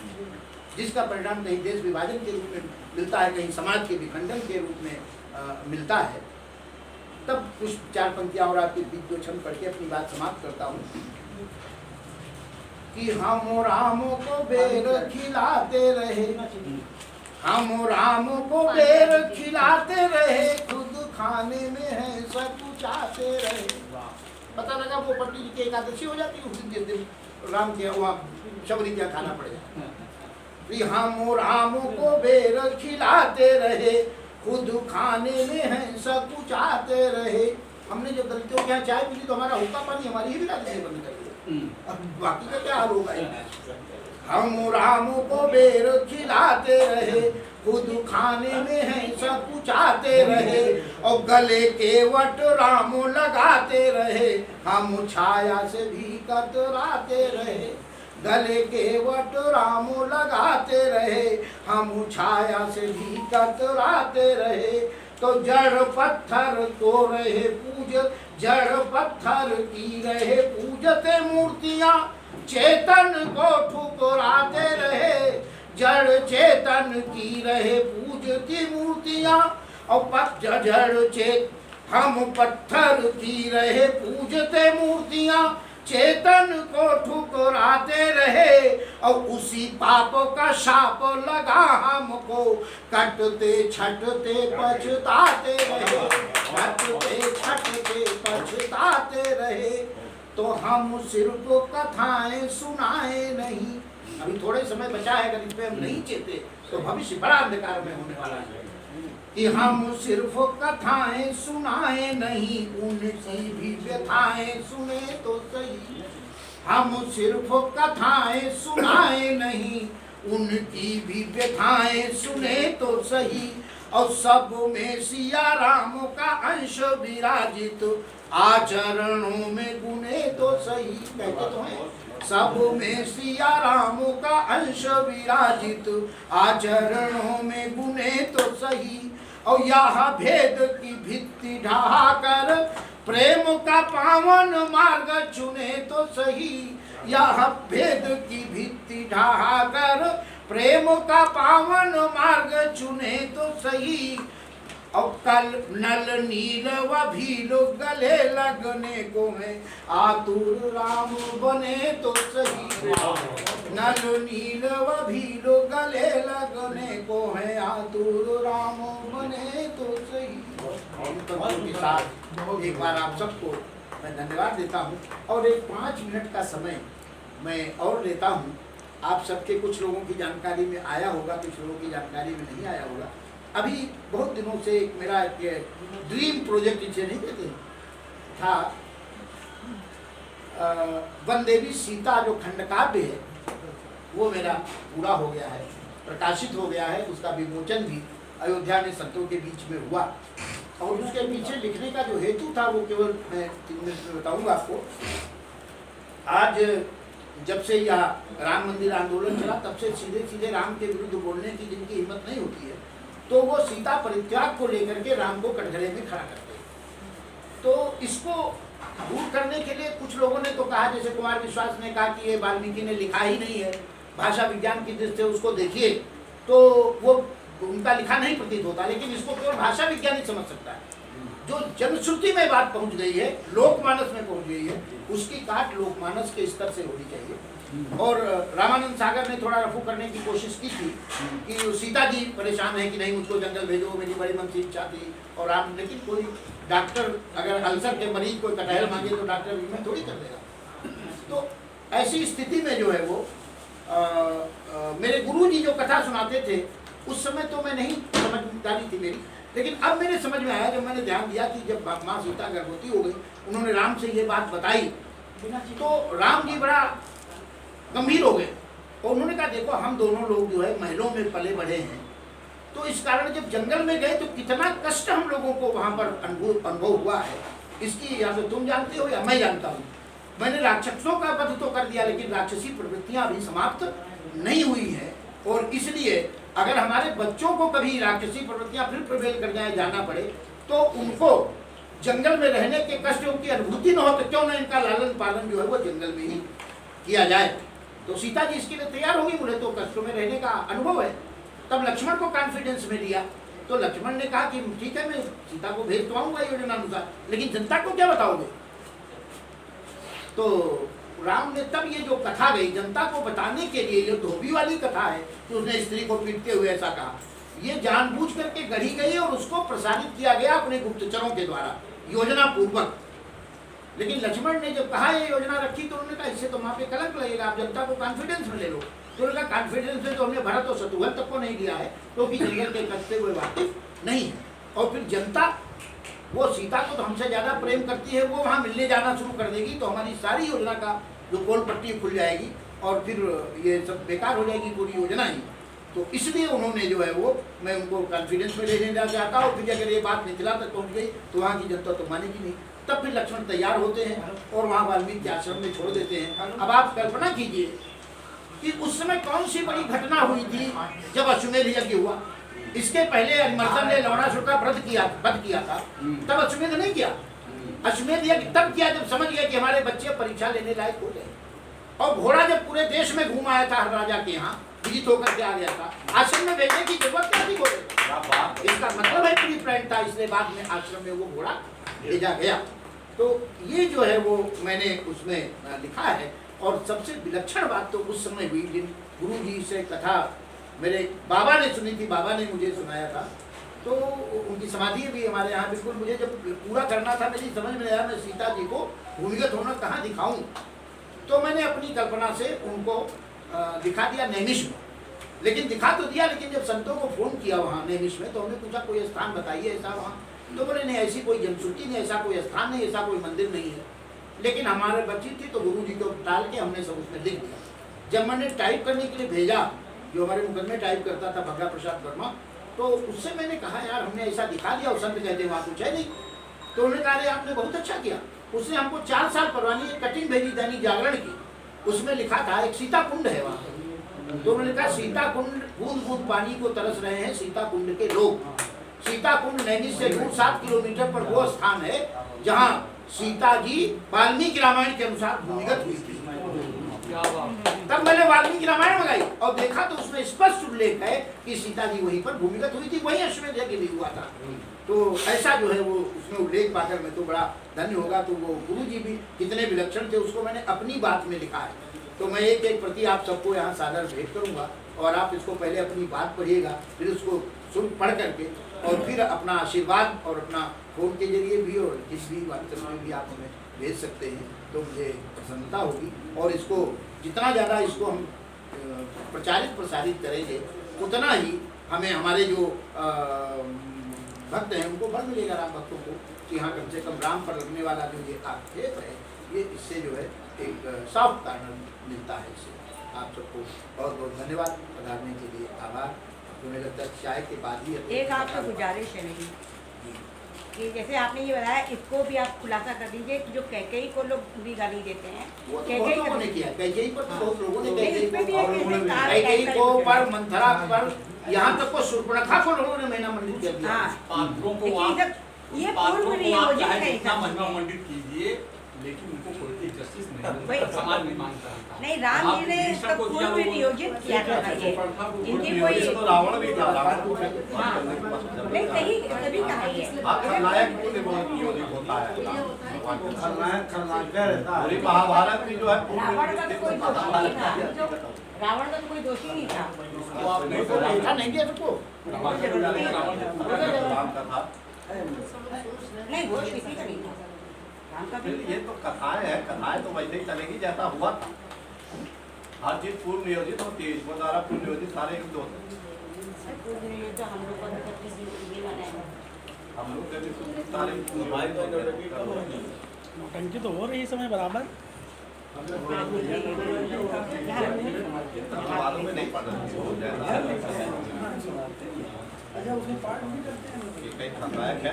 जिसका परिणाम कहीं देश विभाजन के रूप में मिलता है, कहीं समाज के विखंडन के रूप में मिलता है। तब कुछ चार पंक्तियां और आपके बीच दो छंद पढ़ के अपनी बात समाप्त करता हूँ कि हम राम को बेर खिलाते रहे, हम राम को बेर खिलाते रहे, खुद खाने में है सकुचाते रहे। पता लगा वो पट्टी की एकादशी हो जाती है, उस दिन राम के वहाँ शबरी क्या खाना पड़ेगा। हम राम को बेर खिलाते रहे, खुद खाने में है सकुचाते रहे। हमने जब दलितों के यहाँ चाय पी तो हमारा हुक्का पानी हमारी ही बिरादरी से बंद कर दिया, अब बाकी का क्या हाल होगा। हम राम को बेर खिलाते रहे, खुद खाने में है सकुचाते रहे। और गले के वट राम लगाते रहे, हम छाया से भी कतराते रहे। गले के वट राम लगाते रहे, हम छाया से भी कतराते रहे। तो जड़ पत्थर तो रहे पूज, जड़ पत्थर की रहे पूजते मूर्तियां, चेतन को ठुकराते रहे। जड़ चेतन की रहे पूजती मूर्तियां, और जड़ चेत हम पत्थर की रहे पूजते मूर्तियां, चेतन को ठुकराते रहे। और उसी पाप का शाप लगा हमको, कटते छटते पछताते रहे, कटते छटते पछताते रहे। तो हम सिर्फ कथाएं सुनाए नहीं। अभी थोड़े समय बचा है, अगर इस पे हम नहीं चेते तो भविष्य बड़ा अंधकार में होने वाला है। कि हम सिर्फ कथाएं सुनाए नहीं, उनकी भी व्यथाएं सुने तो सही। हम सिर्फ कथाएं सुनाए नहीं, उनकी भी व्यथाएं सुने तो सही। और सब में सिया राम का अंश विराजित, आचरणों में गुने तो सही। कहते तो हैं सब में सिया राम का अंश विराजित, आचरणों में गुने तो सही। और यहाँ भेद की भित्ति ढहा कर, प्रेम का पावन मार्ग चुने तो सही। यह भेद की भित्ति ढहा कर, प्रेम का पावन मार्ग चुने तो सही। और कल नल नील व भील गले लगने को है, आतुर राम बने तो सही। नल नील व भील गले लगने को है, आतुर राम बने तो सही। के साथ एक बार आप सबको मैं धन्यवाद देता हूँ और एक 5 मिनट का समय मैं और लेता हूँ। आप सबके कुछ लोगों की जानकारी में आया होगा, कुछ लोगों की जानकारी में नहीं आया होगा। अभी बहुत दिनों से मेरा ड्रीम प्रोजेक्ट जिसे नहीं कहते था, वनदेवी सीता जो खंडकाव्य है वो मेरा पूरा हो गया है, प्रकाशित हो गया है। उसका विमोचन भी अयोध्या में संतों के बीच में हुआ। और उसके पीछे लिखने का जो हेतु था वो केवल मैं 3 मिनट में बताऊंगा आपको। आज जब से यह राम मंदिर आंदोलन चला, तब से सीधे सीधे राम के विरुद्ध बोलने की जिनकी हिम्मत नहीं होती है, तो वो सीता परित्याग को लेकर के राम को कटघरे में खड़ा करते हैं। तो इसको दूर करने के लिए कुछ लोगों ने तो कहा, जैसे कुमार विश्वास ने कहा कि ये वाल्मीकि ने लिखा ही नहीं है, भाषा विज्ञान की दृष्टि से उसको देखिए तो वो उनका लिखा नहीं प्रतीत होता। लेकिन इसको केवल भाषा विज्ञानी समझ सकता है। जो जनश्रुति में बात पहुंच गई है, लोकमानस में पहुंच गई है, उसकी काट लोकमानस के स्तर से होनी चाहिए। और रामानंद सागर ने थोड़ा रफू करने की कोशिश की थी कि सीता जी परेशान है कि नहीं मुझको जंगल भेजो, मेरी बड़ी मन से इच्छा थी। और राम, लेकिन कोई डॉक्टर अगर अल्सर के मरीज कोई कटहल मांगे तो डॉक्टर में थोड़ी कर देगा। तो ऐसी स्थिति में जो है वो मेरे गुरुजी जो कथा सुनाते थे उस समय तो मैं नहीं समझदारी थी मेरी, लेकिन अब मेरे समझ में आया जब मैंने ध्यान दिया कि जब माँ सीता गर्भवती हो गई, उन्होंने राम से ये बात बताई, तो राम जी बड़ा गंभीर हो गए। और उन्होंने कहा देखो हम दोनों लोग जो है महलों में पले बढ़े हैं, तो इस कारण जब जंगल में गए तो कितना कष्ट हम लोगों को वहाँ पर अनुभव हुआ है, इसकी या तो तुम जानते हो या मैं जानता हूँ। मैंने राक्षसों का वध तो कर दिया, लेकिन राक्षसी प्रवृत्तियाँ अभी समाप्त नहीं हुई है। और इसलिए अगर हमारे बच्चों को कभी राक्षसी प्रवृत्तियाँ फिर प्रवेल कर जाए, जाना पड़े, तो उनको जंगल में रहने के कष्ट की अनुभूति न हो, तो क्यों न इनका लालन पालन जो है वो जंगल में ही किया जाए। तो सीता जी इसके लिए तैयार होगी, बोले तो कष्टों में रहने का अनुभव है। तब लक्ष्मण को कॉन्फिडेंस में लिया, तो लक्ष्मण ने कहा कि ठीक है मैं सीता को भेज तो आऊंगा योजना अनुसार, लेकिन जनता को क्या बताओगे। तो राम ने तब ये जो कथा गई जनता को बताने के लिए, ये धोबी वाली कथा है कि उसने स्त्री को पीटते हुए ऐसा कहा, ये जानबूझ करके गढ़ी गई और उसको प्रसारित किया गया अपने गुप्तचरों के द्वारा योजना पूर्वक। लेकिन लक्ष्मण ने जब कहा ये योजना रखी तो उन्होंने कहा इससे तो वहाँ पे कलंक लगेगा, आप जनता को कॉन्फिडेंस में ले लो। तो उन्होंने कहा कॉन्फिडेंस में तो हमने भरत और शत्रुघ्न तक को नहीं दिया है, क्योंकि जंगल के कष्ट से वो वाकिफ नहीं है। और फिर जनता वो सीता को तो हमसे ज़्यादा प्रेम करती है, वो वहाँ मिलने जाना शुरू कर देगी, तो हमारी सारी योजना का जो पोल पट्टी खुल जाएगी और फिर ये सब बेकार हो जाएगी पूरी योजना ही। तो इसलिए उन्होंने जो है वो, मैं उनको कॉन्फिडेंस में ले लेना चाहता हूँ। फिर अगर ये बात मिथिला तक पहुँच गई तो वहाँ की जनता तो मानेगी नहीं। तब फिर लक्ष्मण तैयार होते हैं और वहाँ वाल्मीकि आश्रम में छोड़ देते हैं। अब आप कल्पना कीजिए कि उस समय कौन सी बड़ी घटना हुई थी जब अश्वमेध यज्ञ हुआ। इसके पहले अरिमर्दन ने लवणासुर का वध किया था, तब अश्वमेध नहीं किया। अश्वमेध यज्ञ तब किया जब समझ गया कि हमारे बच्चे परीक्षा लेने लायक हो गए। और घोड़ा जब पूरे देश में घूम आया था, हर राजा के यहाँ विजित होकर के आ गया था, आश्रम में भेजने की जरूरत क्या थी घोड़े। इसका मतलब है प्री प्लान था, इसलिए बाद में आश्रम में वो घोड़ा भेजा गया। तो ये जो है वो मैंने उसमें लिखा है। और सबसे विलक्षण बात तो उस समय हुई जिन गुरु जी से कथा मेरे बाबा ने सुनी थी, बाबा ने मुझे सुनाया था तो उनकी समाधि भी हमारे यहाँ बिल्कुल। मुझे जब पूरा करना था, मेरी समझ में आया मैं सीता जी को भूमिगत होना कहाँ दिखाऊं, तो मैंने अपनी कल्पना से उनको दिखा दिया नैमिष में। लेकिन दिखा तो दिया, लेकिन जब संतों को फोन किया वहाँ नैमिष में, तो हमने पूछा कोई स्थान बताइए ऐसा वहाँ, तो बोले नहीं ऐसी कोई जनश्रुति नहीं, ऐसा कोई स्थान नहीं, ऐसा कोई मंदिर नहीं है। लेकिन हमारे बच्ची थी तो गुरु जी को टाल के हमने सब उसमें लिख दिया। जब मैंने टाइप करने के लिए भेजा, जो हमारे मुकदमे टाइप करता था भगला प्रसाद वर्मा, तो उससे मैंने कहा यार हमने ऐसा दिखा दिया, और संत कहते वहाँ कुछ है नहीं। तो उन्होंने कहा अरे आपने बहुत अच्छा किया। उसने हमको 4 साल पुरानी एक कटिंग भेजी दैनिक जागरण की, उसमें लिखा था एक सीता कुंड है वहाँ। तो उन्होंने कहा सीता कुंड, बूंद बूंद पानी को तरस रहे हैं सीता कुंड के लोग। सीता कुंड नैमिष से दूर 7 किलोमीटर पर वो स्थान है जहाँ सीता जी वाल्मीकि रामायण के अनुसार भूमिगत हुई थी। तब मैंने वाल्मीकि रामायण मंगाई और देखा तो उसमें स्पष्ट उल्लेख है कि सीता जी वहीं पर भूमिगत हुई थी, वहीं अश्वमेध यज्ञ भी हुआ था। तो ऐसा जो है वो उसमें उल्लेख पाकर मैं तो बड़ा धन्य होगा। तो वो गुरु जी भी कितने विलक्षण थे, उसको मैंने अपनी बात में लिखा है। तो मैं एक एक प्रति आप सबको यहाँ सादर भेंट करूँगा, और आप इसको पहले अपनी बात पढ़िएगा, फिर उसको सुन पढ़ करके, और फिर अपना आशीर्वाद और अपना फोन के जरिए भी और जिस भी व्हाट्सएप में भी आप हमें भेज सकते हैं, तो मुझे प्रसन्नता होगी। और इसको जितना ज़्यादा इसको हम प्रचारित प्रसारित करेंगे, उतना ही हमें हमारे जो भक्त हैं उनको बल मिलेगा, राम भक्तों को, कि हाँ कम से कम राम पर लगने वाला जो ये आक्षेप है, ये इससे जो है एक साफ कारण मिलता है इससे। आप सबको बहुत बहुत धन्यवाद, पधारने के लिए आभार। मुझे लगता है चाय के बाद ही एक आपसे गुजारिश है मेरी कि जैसे आपने ये बताया, इसको भी आप खुलासा कर दीजिए कि जो कैकेयी को लोग बुरी गाली देते हैं, वो तो बहुत लोगों ने किया, कैकेयी पर तो बहुत लोगों ने कैकेयी को पर मंथरा पर, यहाँ तक को शूर्पणखा को लोगों ने महीना मंडित कर दिया। पात्रों को ये पूर्व नियोजित है, महिमा मंडित कीजिए, लेकिन उनको पोलिटिक जस्टिस नहीं, समाज नहीं मांगता। नहीं, राम जी ने इसका पूर्व नियोजित किया था, इनकी कोई रावण भी था, नहीं सही तभी कहा है। खलनायक को नियोजित होता है, खलनायक रहता है। पूरी महाभारत में जो है रावण का तो कोई दोषी नहीं था, रावण का तो कोई दोषी नहीं था। नहीं दिया सबको, नहीं वो किसी का नहीं था, राम का भी ये तो कथाएं हैं, कथाएं तो वैसे ही चलेगी जैसा हुआ था। हर चीज पूर्व नियोजित होती है, इसको द्वारा पूर्व नियोजित सारे युद्ध होते हैं। पूर्व नियोजित हम लोग को किसी ये माना है, हम लोग के भी सारे टंकी तो हो रही है समय बराबर, मालूम में नहीं पड़ा कहीं खलनायक है,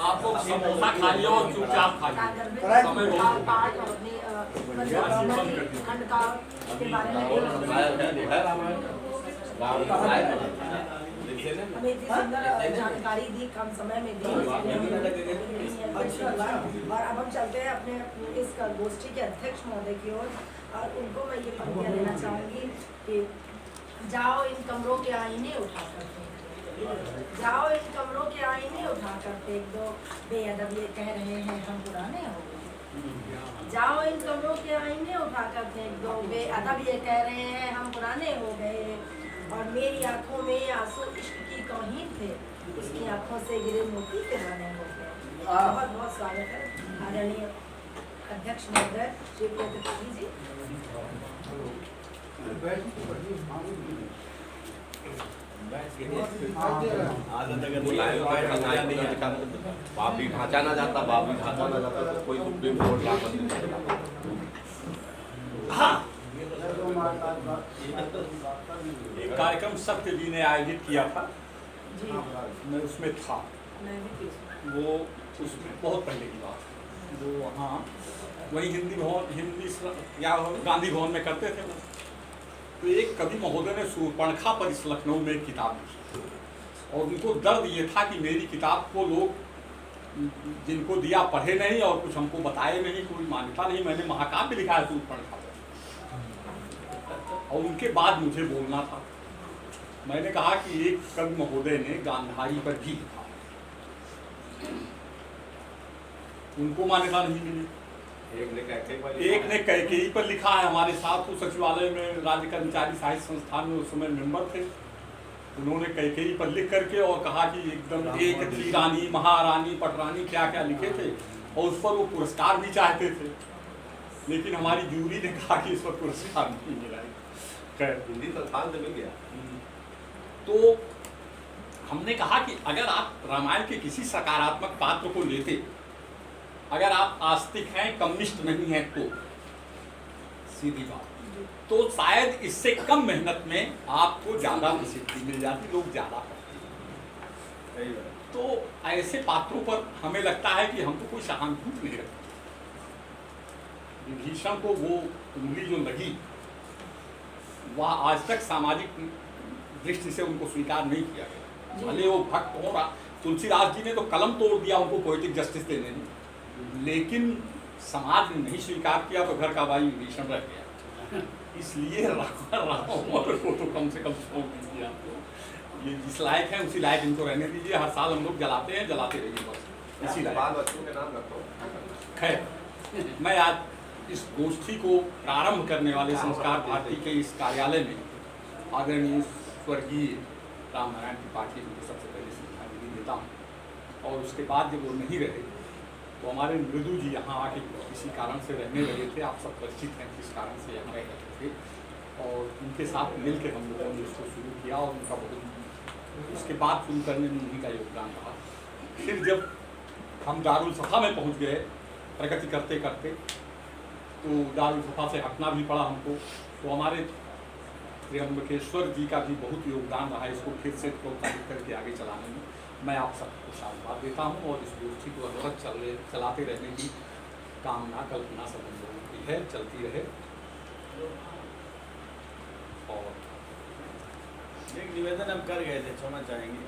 आपको समोसा खाइए और चुपचाप खाइए, समय खंड का के बारे में हमें इतनी सुंदर जानकारी दी, कम समय में दी। और अब हम चलते हैं अपने इस गोष्ठी के अध्यक्ष महोदय की ओर, और उनको मैं ये पंक्तियाँ देना चाहूँगी कि जाओ इन कमरों के आईने उठा कर, जाओ इन कमरों के आईने उठा कर फेंक दो, बेअदब ये कह रहे हैं हम पुराने हो गए। जाओ इन कमरों के आईने उठा कर फेंक दो, बेअदब ये कह रहे हैं हम पुराने हो गए। और मेरी आंखों में आंसू इश्क की तौहीन थे, उसकी आंखों से गिरे मोती के दाने हो गए। बहुत बहुत स्वागत है आदरणीय अध्यक्ष महोदय श्री प्रिय त्रिपाठी जी। बाप भी ढांचा ना जाता, बाप भी ढांचा ना जाता, तो कोई भी वोट ला सकता। एक कार्यक्रम सत्य जी ने आयोजित किया था, मैं उसमें था, वो उसमें बहुत पहले की बात, वो वहाँ वही हिंदी या गांधी भवन में करते थे। तो एक कवि महोदय ने शूर्पणखा पर इस लखनऊ में एक किताब लिखी, और उनको दर्द ये था कि मेरी किताब को लोग जिनको दिया पढ़े नहीं और कुछ हमको बताए नहीं, कोई मान्यता नहीं। मैंने महाकाव्य लिखा है शूर्पणखा पर, और उनके बाद मुझे बोलना था। मैंने कहा कि एक कवि महोदय ने गांधारी पर भी लिखा, उनको मान्यता नहीं मिली। एक ने कैकेयी पर लिखा है। हमारे साथ वो सचिवालय में राज्य कर्मचारी साहित्य संस्थान में उस समय मेंबर थे। उन्होंने कैकेयी पर लिख करके और कहा कि एकदम एक थी रानी, महारानी, पटरानी, क्या क्या लिखे थे, और उस पर वो पुरस्कार भी चाहते थे, लेकिन हमारी जूरी ने कहा कि इस पर पुरस्कार नहीं मिला। हिंदी संस्थान से मिल गया। तो हमने कहा कि अगर आप रामायण के किसी सकारात्मक पात्र को लेते, अगर आप आस्तिक हैं, कम्युनिस्ट नहीं हैं, तो सीधी बात, तो शायद इससे कम मेहनत में आपको ज्यादा प्रसिद्धि मिल जाती, लोग ज्यादा पढ़ते। तो ऐसे पात्रों पर हमें लगता है कि हमको कोई सहानुभूति नहीं रखती। विभीषण को वो उंगली जो लगी, वह आज तक सामाजिक दृष्टि से उनको स्वीकार नहीं किया गया। भले वो भक्त हो, तुलसीदास जी ने तो कलम तोड़ दिया उनको पोएटिक जस्टिस देने में, लेकिन समाज ने नहीं स्वीकार किया, तो घर का भाई विभीषण रह गया। इसलिए रावण को तो कम से कम सौंप दीजिए। आपको ये जिस लायक है उसी लायक इनको रहने दीजिए। हर साल हम लोग जलाते हैं, जलाते रहिए बस, इसी बाल बच्चों के नाम रखो। खैर, मैं आज इस गोष्ठी को प्रारंभ करने वाले संस्कार भारती के इस कार्यालय में आदरणीय स्वर्गीय राम नारायण त्रिपाठी को सबसे पहले श्रद्धांजलि देता हूँ। और उसके बाद जब वो नहीं रहे तो हमारे मृदु जी यहाँ आके किसी कारण से रहने लगे थे। आप सब परिचित हैं किस कारण से यहाँ रह रहे थे, और उनके साथ मिलकर हम लोगों ने इसको शुरू किया, और उनका बहुत उसके बाद शुरू करने में उन्हीं का योगदान रहा। फिर जब हम दारुल सफा में पहुँच गए प्रगति करते करते, तो दारुल सफा से हटना भी पड़ा हमको। तो हमारे त्र्यंबकेश्वर जी का भी बहुत योगदान रहा इसको फिर से प्रोत्साहित करके आगे चलाने में। मैं आप सबको साधुवाद देता हूँ, और इस गोष्ठी को अनवरत चलाते रहने की कामना कल्पना सब हम लोगों की है, चलती रहे। और एक निवेदन हम कर गए थे, क्षमा चाहेंगे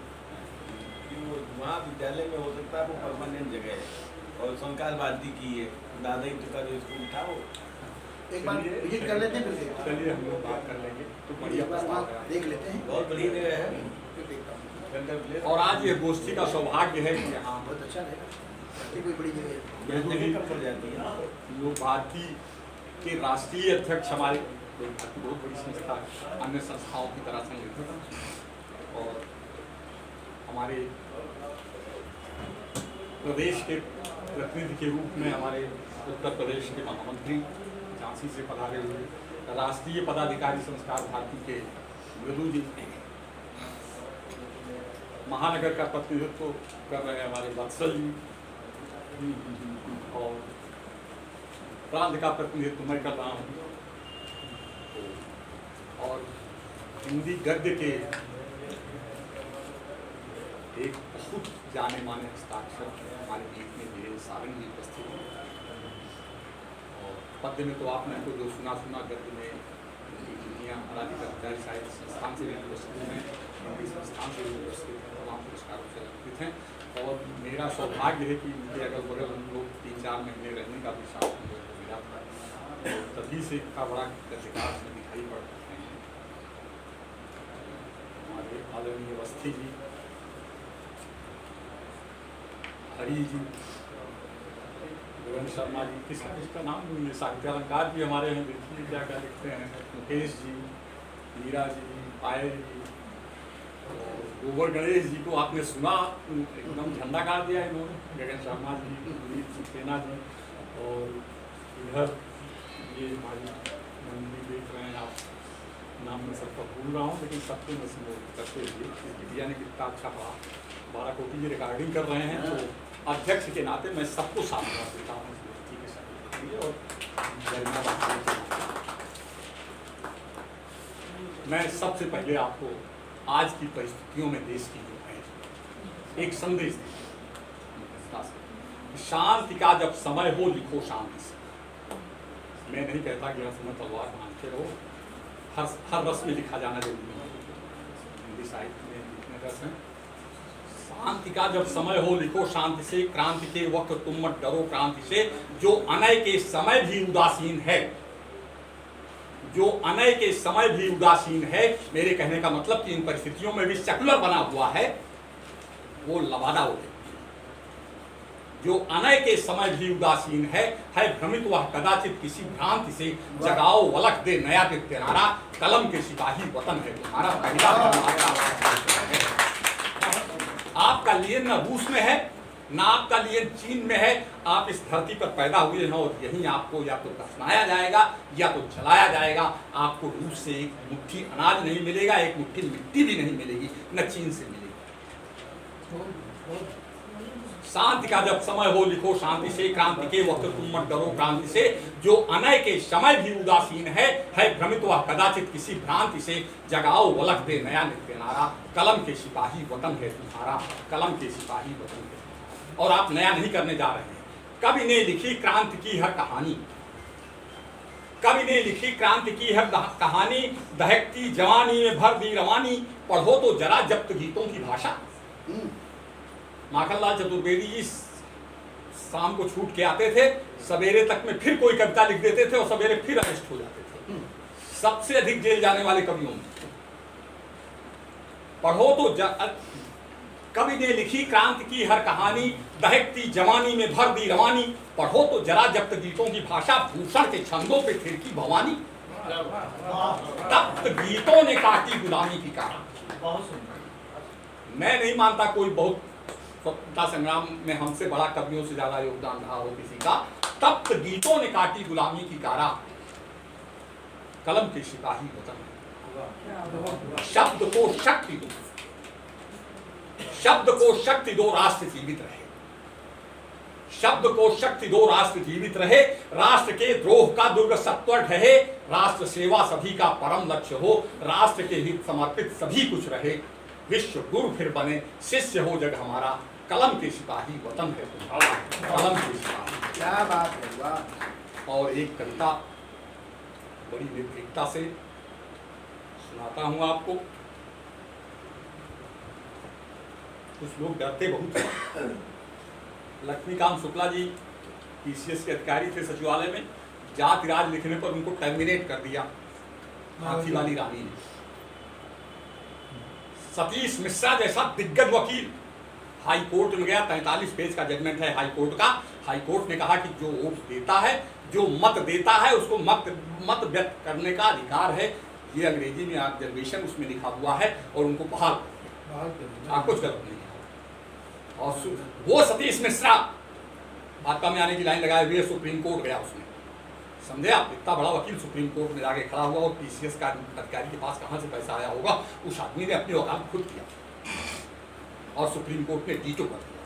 कि वो वहाँ विद्यालय में हो सकता है वो परमानेंट जगह है, और संस्कार भारती की है, दादा ही का जो स्कूल था वो एक बार विजिट कर लेते हैं, फिर चलिए हम लोग बात कर लेंगे। तो बढ़िया प्रस्ताव है, देख लेते हैं। बहुत बढ़िया जगह है। और आज ये गोष्ठी का सौभाग्य है कि यहाँ बहुत अच्छा रहेगा, कोई बड़ी जगह है। लोग भारती के राष्ट्रीय अध्यक्ष हमारे बहुत बड़ी संस्था, अन्य संस्थाओं की तरह संगठित, और हमारे प्रदेश के प्रतिनिधि के रूप में हमारे उत्तर प्रदेश के महामंत्री झांसी से पधारे हुए राष्ट्रीय पदाधिकारी संस्कार भारती के मृदु जी, महानगर का प्रतिनिधित्व कर रहे हैं हमारे वत्सल जी, और प्रांत का प्रतिनिधित्व मैं कर रहा हूँ। और हिंदी गद्य के एक बहुत जाने माने हस्ताक्षर हमारे बीच में मेरे सारंग जी उपस्थित हैं। और पद्य में तो आपने को जो सुना गद्य में राज्य कर्मचारी साहित्य संस्थान से भी पुरस्कृत हैं, हिंदी संस्थान से भी पुरस्कृत हैं, तमाम पुरस्कारों से अलंकृत हैं। और मेरा सौभाग्य है कि उनके अगल बगल हम लोग 3-4 महीने रहने का भी साथ हम लोग को मिला था, और तभी से इतना बड़ा विकास में दिखाई पड़ रहे हैं। हमारे आदरणीय अवस्थी जी, हरी जी, गोविंद शर्मा जी, किसका नाम नहीं, साहित्यालंकार भी हमारे हैं, देखिए क्या क्या लिखते हैं, मुकेश जी, मीरा जी, पायल जी, और गोबर गणेश जी को आपने सुना, एकदम झंडा गाड़ दिया इन्होंने, गगन शर्मा जी, दिलीप सक्सेना जी, और इधर ये हमारी मंदिर देख रहे हैं आप, नाम में सबका भूल रहा हूँ, लेकिन सबको मैं संबोधित करते हुए बिटिया ने कितना अच्छा पढ़ा, 12 कोटि की रिकॉर्डिंग कर रहे हैं। तो अध्यक्ष के नाते मैं सबको साधुवाद देता हूँ इस गोष्ठी के साथ, और मैं सबसे पहले आपको आज की परिस्थितियों में देश की जो है एक संदेश देता, शांति का जब समय हो लिखो शांति से। मैं नहीं कहता कि हर समय तलवार बांधते रहो, हर रस में लिखा जाना जरूरी है, हिंदी साहित्य में जितने रस हैं। शांति का जब समय हो लिखो शांति से, क्रांति के वक्त तुम मत डरो क्रांति से, जो अनय के समय भी उदासीन है, जो अनय के समय भी उदासीन है। मेरे कहने का मतलब कि इन परिस्थितियों में भी सेकुलर बना हुआ है, वो लबादा हो जो अनय के समय भी उदासीन है भ्रमित वह कदाचित किसी भ्रांति से, जगाओ वलक दे नया नित्य नारा, कलम के सिपाही वतन है तुम्हारा। पहला आपका लियन न रूस में है ना आपका लियन चीन में है, आप इस धरती पर पैदा हुए हैं और यहीं आपको या तो दफनाया जाएगा या तो जलाया जाएगा। आपको रूस से एक मुट्ठी अनाज नहीं मिलेगा, एक मुट्ठी मिट्टी भी नहीं मिलेगी, न चीन से मिलेगी। शांति का जब समय हो लिखो शांति से, क्रांति के वक्त तुम मत डरो क्रांति से, जो अनय के समय भी उदासीन है भ्रमित वह कदाचित किसी भ्रांति से, जगाओ वलक दे नया नित्य नारा, कलम के सिपाही वतन है तुम्हारा, कलम के सिपाही वतन है। और आप नया नहीं करने जा रहे हैं। कवि ने लिखी क्रांति की हर कहानी, कवि ने लिखी क्रांति की हर कहानी, दहकती जवानी में भर दी रवानी, पढ़ो तो जरा जब्त गीतों की भाषा। माखनलाल चतुर्वेदी जी शाम को छूट के आते थे, सवेरे तक में फिर कोई कविता लिख देते थे और सवेरे फिर अरेस्ट हो जाते थे। सबसे अधिक जेल जाने वाले कवियों में। पढ़ो तो कवि ने लिखी क्रांति की हर कहानी, दहकती जवानी में भर दी रवानी, पढ़ो तो जरा जब्त गीतों की भाषा, भूषण के छंदों पे थिरकी भवानी, तप्त गीतों ने काटी गुलामी की कारा। मैं नहीं मानता कोई बहुत स्वतंत्रता संग्राम में हमसे बड़ा कवियों से ज्यादा योगदान रहा हो किसी का। तप्त गीतों ने काटी गुलामी की कारा, कलम के सिपाही वतन। शब्द को शक्ति दो, शब्द को शक्ति दो, राष्ट्र जीवित रहे। शब्द को शक्ति दो, राष्ट्र जीवित रहे। राष्ट्र के द्रोह का दुर्ग सत्वर ढहे, राष्ट्र सेवा सभी का परम लक्ष्य हो, राष्ट्र के हित समर्पित सभी कुछ रहे। विश्व गुरु फिर बने, शिष्य हो जग हमारा, कलम के सिपाही वतन है तुम्हारा, कलम के सिपाही। क्या बात है, वाह। और एक कविता बड़ी निर्भीकता से सुनाता हूं आपको। कुछ लोग डरते बहुत हैं। लक्ष्मीकांत शुक्ला जी पीसीएस के अधिकारी थे सचिवालय में, जाति राज लिखने पर उनको टर्मिनेट कर दिया हाथी वाली रानी ने। सतीश मिश्रा जैसा दिग्गज वकील हाई कोर्ट में गया, 43 पेज का जजमेंट है हाई कोर्ट का। हाई कोर्ट ने कहा कि जो वोट देता है, जो मत देता है, उसको मत व्यक्त करने का अधिकार है। ये अंग्रेजी में ऑब्जर्वेशन उसमें लिखा हुआ है और उनको बहाल कुछ गलत नहीं है। और वो सतीश मिश्रा भाजपा में आने की लाइन लगाए हुए सुप्रीम कोर्ट गया, उसमें समझे आप, इतना बड़ा वकील सुप्रीम कोर्ट में जाके खड़ा हुआ और पीसीएस का अधिकारी के पास कहां से पैसा आया होगा। उस आदमी ने अपनी वकालत खुद किया और सुप्रीम कोर्ट ने वीटो कर दिया।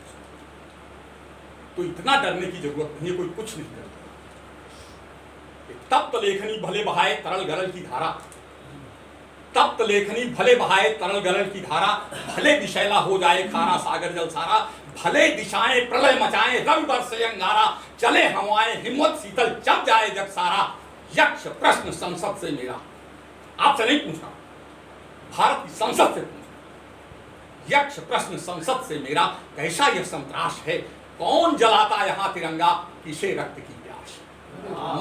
तो इतना डरने की जरूरत नहीं है, कोई कुछ नहीं करता। तप्त लेखनी भले बहाए तरल गरल की धारा, तप्त लेखनी भले बहाए तरल गरल की धारा, भले विषैला हो जाए खारा सागर जल सारा, भले दिशाएं प्रलय मचाएं रवि बरसे अंगारा, चले हवाएं हिम्मत शीतल जम जाए जग सारा। यक्ष प्रश्न संसद से मेरा, आपसे नहीं पूछा, भारत की संसद से पूछा। यक्ष प्रश्न संसद से मेरा, कैसा यह संतराश है, कौन जलाता यहाँ तिरंगा, किसे रक्त की प्यास।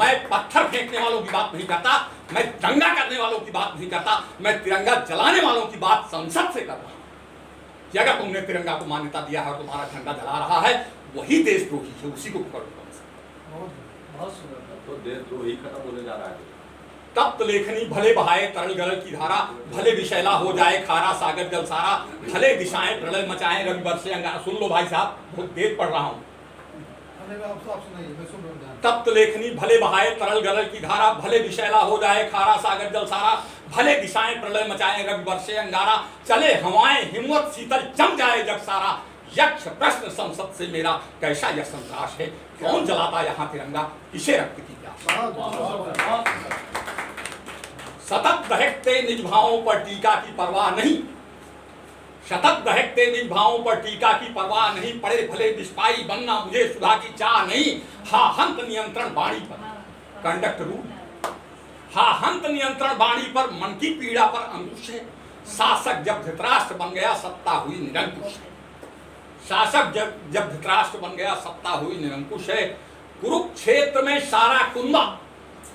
मैं पत्थर फेंकने वालों की बात नहीं करता, मैं दंगा करने वालों की बात नहीं करता, मैं तिरंगा जलाने वालों की बात संसद से कर रहा हूं कि अगर तुमने तिरंगा को मान्यता दिया है और तुम्हारा झंडा जला रहा है, वही देशद्रोही है, उसी को पकड़ो। तो देशद्रोही खत्म होने जा रहा है। तप्त लेखनी भले बहाए तरल गरल की धारा, भले विषैला हो जाए खारा सागर जल सारा, भले दिशाएं प्रलय मचाएं रवि बरसे अंगारा। सुन लो भाई साहब, बहुत देर पढ़ रहा हूं। तप्त लेखनी भले बहाए तरल गरल की धारा, भले विषैला हो जाए खारा सागर जल सारा, भले दिशाएं प्रलय मचाएं रवि बरसे अंगारा, चले हवाएं हिम्मत शीतल जम जाए जग सारा। यक्ष प्रश्न संसद से मेरा, कैसा यह संतराश है, कौन जलाता यहाँ तिरंगा, किसे रक्त की प्यास। सतत दहकते निज भावों पर टीका की परवाह नहीं, सतत दहकते निज भावों पर टीका की परवाह नहीं, पड़े भले विस्पाई बनना मुझे सुधा की चाह नहीं। हा हंत नियंत्रण बाणी पर कंडक्ट रूल, हा हंत नियंत्रण बाणी पर मन की पीड़ा पर अंकुश है। शासक जब धृतराष्ट्र बन गया सत्ता हुई निरंकुश है, शासक जब धृतराष्ट्र बन गया सत्ता हुई निरंकुश है। कुरुक्षेत्र में सारा कुंभा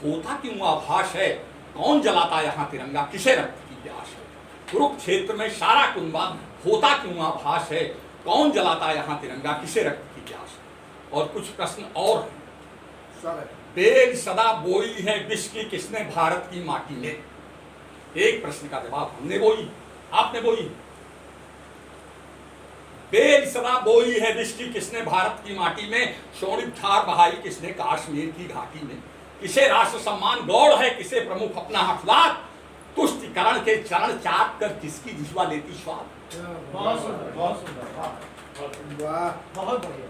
होता क्यों आभास है, कौन जलाता यहाँ तिरंगा, किसे रक्त की प्यास है। कुरुक्षेत्र में सारा कुंभा होता क्यों आभास है, कौन जलाता यहाँ तिरंगा, किसे रक्त की प्यास है। और कुछ प्रश्न और हैं। स्वागत। बेल सदा बोई है विष की किसने भारत की माटी में? एक प्रश्न का जवाब हमने बोई, आपने बोई। बेल सदा बोई है विष की किसने भारत की माटी में, शोणित धार बहाई किसने कश्मीर की घाटी में। किसे राष्ट्र सम्मान गौड़ है, किसे प्रमुख अपना हकदार, तुष्टिकरण के चरण चाट कर किसकी जिह्वा लेती स्वाद। बहुत सुंदर, बहुत सुंदर, वाह, बहुत बढ़िया।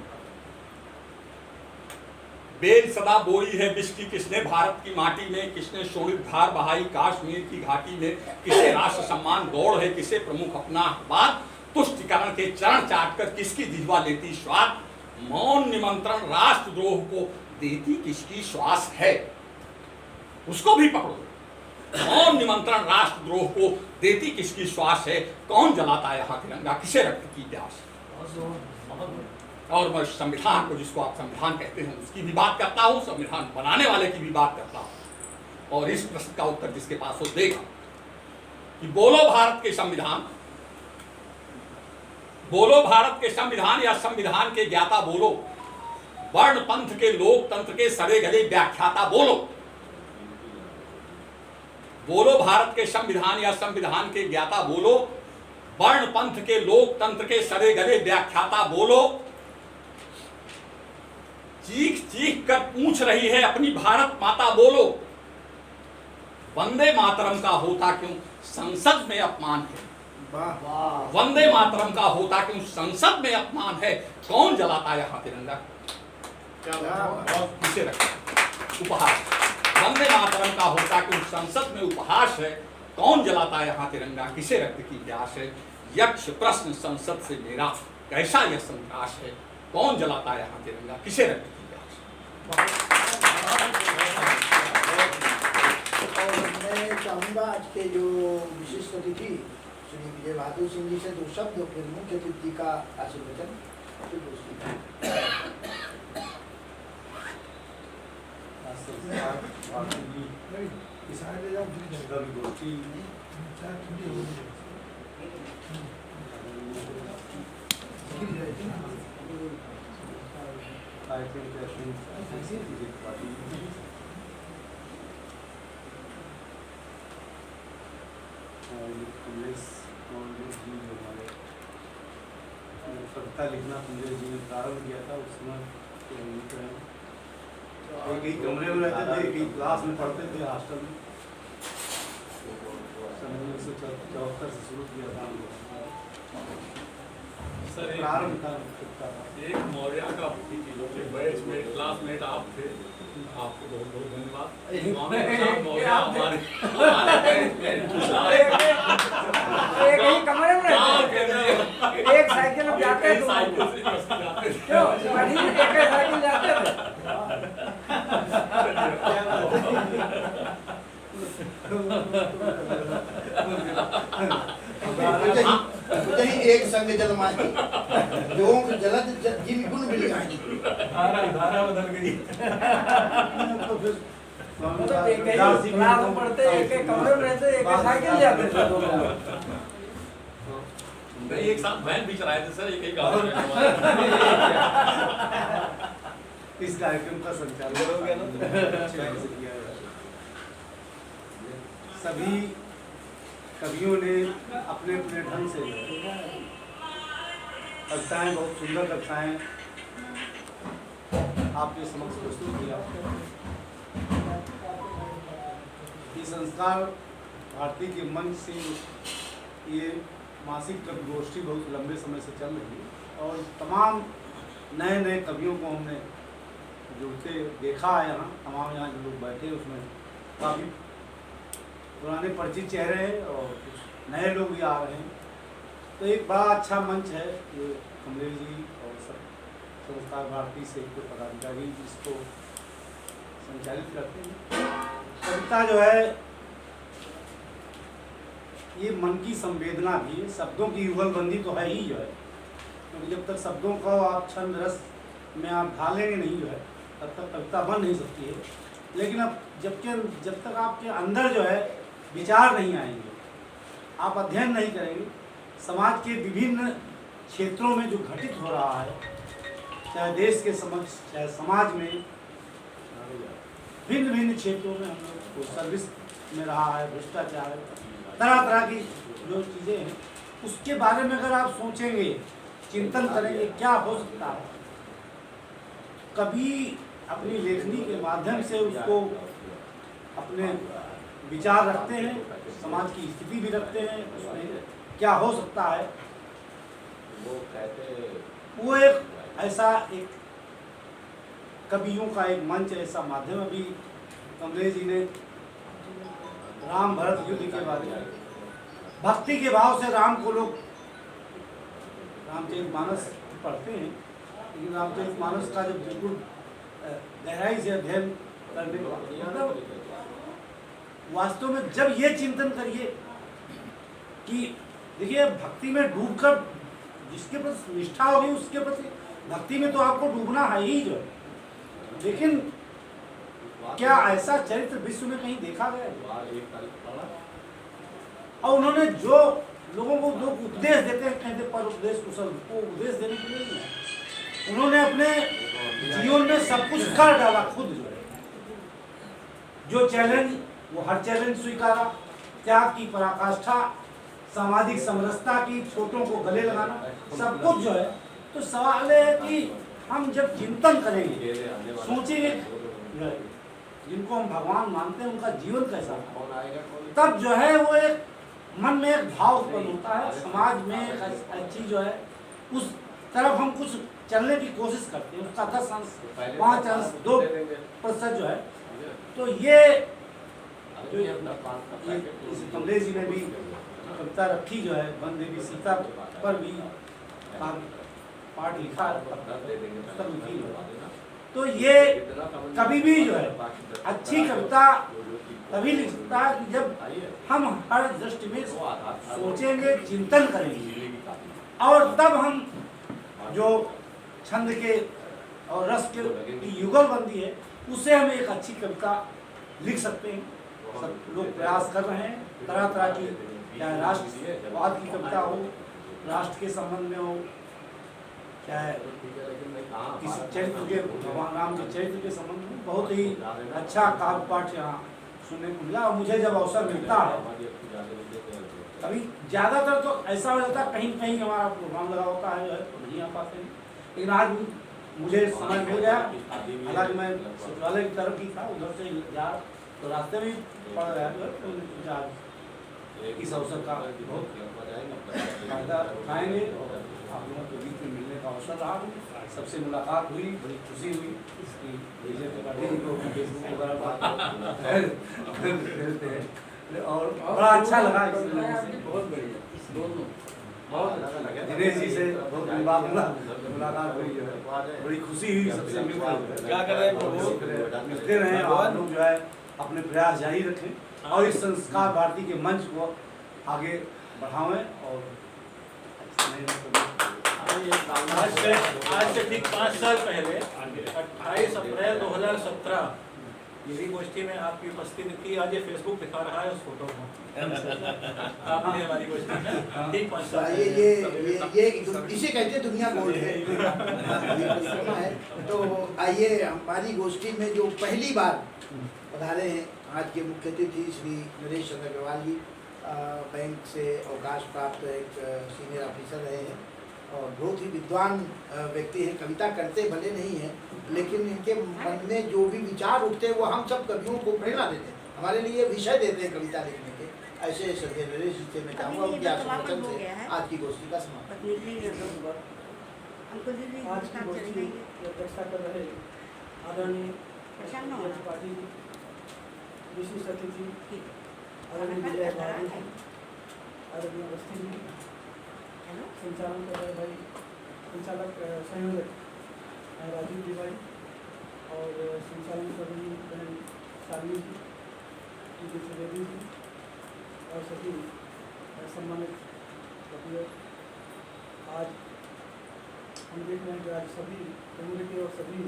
बेल सदा बोई है विष की किसने भारत की माटी में, किसने शोणित धार बहाई कश्मीर की घाटी में। किसे राष्ट्र सम्मान गौड़ है, किसे प्रमुख अपना अखबार, तुष्टिकरण के चरण चाट कर किसकी जिह्वा लेती स्वाद। मौन निमंत्रण राष्ट्रद्रोह को देती किसकी श्वास है, उसको भी पकड़ो। मौन निमंत्रण राष्ट्रद्रोह को देती किसकी श्वास है, कौन जलाता यहाँ तिरंगा, किसे रक्त की प्यास। और मैं संविधान को, जिसको आप संविधान कहते हैं, उसकी भी बात करता हूँ, संविधान बनाने वाले की भी बात करता हूँ। और इस प्रश्न का उत्तर जिसके पास हो देगा कि बोलो भारत के संविधान, बोलो भारत के संविधान या संविधान के ज्ञाता बोलो, वर्ण पंथ के लोकतंत्र के सड़े गले व्याख्याता बोलो। बोलो भारत के संविधान या संविधान के ज्ञाता बोलो, वर्ण पंथ के लोकतंत्र के सड़े गले व्याख्याता बोलो। चीख चीख कर पूछ रही है अपनी भारत माता बोलो, वंदे मातरम का होता क्यों संसद में अपमान है। वंदे मातरम का होता क्यों संसद में अपमान है, कौन जलाता यहाँ तिरंगा, किसे रखा उपहास। वंदे मातरम का होता क्यों संसद में उपहास है, कौन जलाता यहाँ तिरंगा, किसे रक्त की प्यास है। यक्ष प्रश्न संसद से मेरा कैसा यह संतास है, कौन जलाता यहाँ तिरंगा, किसे रक्त की प्यास। और मैं चाहूँगा आज के जो विशिष्ट अतिथि श्री विजय बहादुर सिंह जी से दो शब्द, फिर मुख्य अतिथि का आशीर्वचन, फिर कविता लिखना संजय जी ने प्रारंभ किया था, उसमें एक ही कमरे में रहते थे, एक ही क्लास में पढ़ते थे हॉस्टल में। सन 1974 से शुरू किया था हम लोग। सर प्रारंभ था। एक मौर्या का बैचमेट क्लासमेट आप थे, आपको बहुत बहुत धन्यवाद। मौर्या हमारे एक ही कमरे में रहते थे, एक साइकिल में जाते थे, क्यों एक साइकिल जाते थे। कहीं एक संग जल माही, जोंक जलद जिन गुण मिल जाएंगे। धारा बदल गई। मतलब एक ही क्लास में पढ़ते, एक एक कमरे में रहते, एक साइकिल जाते थे दोनों। एक साथ वैन भी चलाए थे सर, एक ही गाँव में। इस कार्यक्रम का संचालन हो गया ना, सभी कवियों ने अपने अपने ढंग से कविताएं, बहुत सुंदर कविताएं आपके समक्ष प्रस्तुत किया। ये संस्कार भारती के मंच से ये मासिक कवि गोष्ठी बहुत लंबे समय से चल रही है, और तमाम नए नए कवियों को हमने जुड़ते देखा है। यहाँ तमाम यहाँ जो लोग बैठे उसमें काफ़ी पुराने परिचित चेहरे हैं और कुछ नए लोग भी आ रहे हैं। तो एक बड़ा अच्छा मंच है ये कमलेश जी और सब संस्कार भारती से के पदाधिकारी इसको संचालित करते हैं। कविता जो है ये मन की संवेदना भी है, शब्दों की युगलबंदी तो है ही जो है, क्योंकि जब तक शब्दों को आप छंद रस में आप ढालेंगे नहीं जो है, तब तक कविता बन नहीं सकती है। लेकिन अब जब तक आपके अंदर जो है विचार नहीं आएंगे, आप अध्ययन नहीं करेंगे समाज के विभिन्न क्षेत्रों में जो घटित हो रहा है, चाहे देश के समक्ष, चाहे समाज में, भिन्न भिन्न क्षेत्रों में हम लोग को सर्विस में रहा है, भ्रष्टाचार, तरह तरह की जो चीज़ें हैं उसके बारे में अगर आप सोचेंगे, चिंतन करेंगे क्या हो सकता है, कभी अपनी लेखनी के माध्यम से उसको अपने विचार रखते हैं, समाज की स्थिति भी रखते हैं, उसमें क्या हो सकता है, वो एक ऐसा एक कवियों का एक मंच, ऐसा माध्यम। अभी कमलेश जी ने राम भरत युद्ध के बारे में, भक्ति के भाव से राम को लोग रामचरितमानस पढ़ते हैं, लेकिन रामचरितमानस का जब बिल्कुल गहराई से अध्ययन करने का मतलब वास्तव में जब ये चिंतन करिए कि देखिए भक्ति में डूबकर जिसके प्रति निष्ठा होगी उसके प्रति भक्ति में तो आपको डूबना है ही जो, लेकिन क्या ऐसा चरित्र विश्व में कहीं देखा गया? और उन्होंने जो लोगों को लोग उपदेश देते हैं, कहते पर उपदेश कुशल, को उपदेश देने के लिए नहीं है, उन्होंने अपने जीवन में सब कुछ कर डाला खुद जो चैलेंज, वो हर चैलेंज स्वीकारा, त्याग की पराकाष्ठा, सामाजिक समरसता की, छोटों को गले लगाना, सब कुछ जो है। तो सवाल है कि हम जब चिंतन करेंगे, सोचेंगे, जिनको हम भगवान मानते हैं उनका जीवन कैसा है, तब जो है वो एक मन में एक भाव उत्पन्न होता है, समाज में एक अच्छी जो है उस तरफ हम कुछ चलने की कोशिश करते हैं, उसका 10 अंश 5 अंश 2% जो है। तो ये कमलेश जी ने भी कविता रखी जो है, वन देवी सीता पर भी पाठ लिखा, पुस्तक लिखी है। तो ये कभी भी जो है अच्छी कविता तभी लिख सकता है कि जब हम हर दृष्टि में सोचेंगे, चिंतन करेंगे, और तब हम जो छंद के और रस के युगलबंदी है उससे हम एक अच्छी कविता लिख सकते हैं। सब लोग प्रयास कर रहे हैं, तरह तरह की, चाहे राष्ट्रवाद की कविता हो, राष्ट्र के संबंध में हो, चाहे किसी चरित्र के, भगवान राम के चरित्र के संबंध में, बहुत ही अच्छा काव्य पाठ यहाँ सुनने को मिला। और मुझे जब अवसर मिलता है, अभी ज़्यादातर तो ऐसा हो जाता है कहीं कहीं हमारा प्रोग्राम लगा होता है जो है, तो नहीं आ पाते हैं, लेकिन आज मुझे समय मिल गया। हालांकि मैं सचिवालय की तरफ ही था, उधर से जा तो रास्ते में पड़ रहा है, तो आज इस अवसर का बहुत फायदा उठाएंगे और आप लोगों के बीच में मिलने का अवसर रहा, सबसे मुलाकात हुई, बड़ी खुशी हुई। इसकी फेसबुक वगैरह और बड़ा अच्छा लगा, बहुत बढ़िया, दोनों दिनेश जी से बहुत मुलाकात हुई जो है, बड़ी खुशी हुई सबसे मिलकर। क्या कर रहे हैं, मिलते रहे और लोग जो है अपने प्रयास जारी रखें और इस संस्कार भारती के मंच को आगे बढ़ावें। और आज से ठीक 5 साल पहले 28 अप्रैल 2017 यही गोष्ठी में आपकी उपस्थिति थी। आज ये फेसबुक दिखा रहा है उस फोटो को आपने हमारी गोष्ठी में ठीक 5 साल ये इसे कहते हैं दुनिया गोल्ड है। तो आइए हमारी गोष्ठी में जो पहली बार पधारे हैं, आज के मुख्य अतिथि श्री नरेश चंद्र अग्रवाल जी, बैंक से अवकाश प्राप्त एक सीनियर ऑफिसर रहे हैं और बहुत ही विद्वान व्यक्ति हैं। कविता करते भले नहीं हैं, लेकिन इनके मन में जो भी विचार उठते हैं वो हम सब कवियों को प्रेरणा देते हैं, हमारे लिए विषय देते हैं कविता लिखने के। ऐसे श्रद्धेय नरेश जी से मैं चाहूँगा उनके आशीर्वचन से आज की गोष्ठी का समापन। आज की गोष्ठी की अध्यक्षता कर रहे आदरणीय पाटिल जी, विशिष्ट अतिथि आदरणीय विजय बहादुर जी, आदरणीय अवस्थी जी, संचालन कर रहे भाई संचालक संयोजक राजीव जी भाई, और संचालन कर रही बहन शालिनी जी, त्रिवेदी जी, और सभी सम्मानित कवियों। आज हम देख रहे हैं कि आज सभी कम्युनिटी और सभी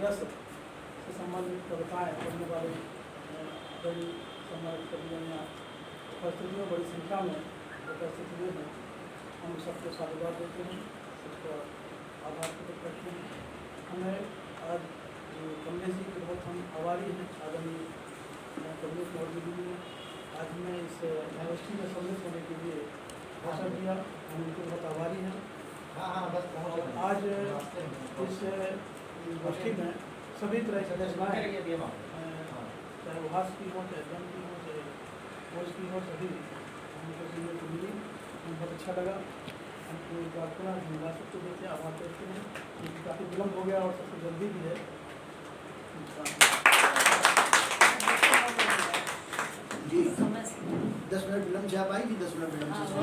रस से संबंधित कविताएँ पढ़ने वाले बड़ी सम्मानित कवियों में उपस्थित में बड़ी संख्या में उपस्थित हुए हैं। हम सबको साधुवाद देते हैं, सबको आभार प्रकट करते हैं। हमें आज कमलेश जी के बहुत हम आभारी हैं। आदरणीय कमलेश मौर्य जी ने आज हमें इस यूनिवर्सिटी में सम्मिलित होने के लिए भाषण दिया, हम उनको बहुत आभारी हैं। आज इस यूनिवर्सिटी में सभी तरह की योजनाएँ, चाहे वो हाथ की हो, चाहे दम की हो, चाहे भोज की हो, सभी हमको सुनने को मिली। हमें बहुत अच्छा लगा। हम पूरी प्रार्थना धन्यवाद सबको देते हैं, आभार करते हैं, क्योंकि काफ़ी विलम्ब हो गया और सबसे जल्दी भी है। जी 10 मिनट विलम्ब से आप आएगी, 10 मिनट विलम्ब से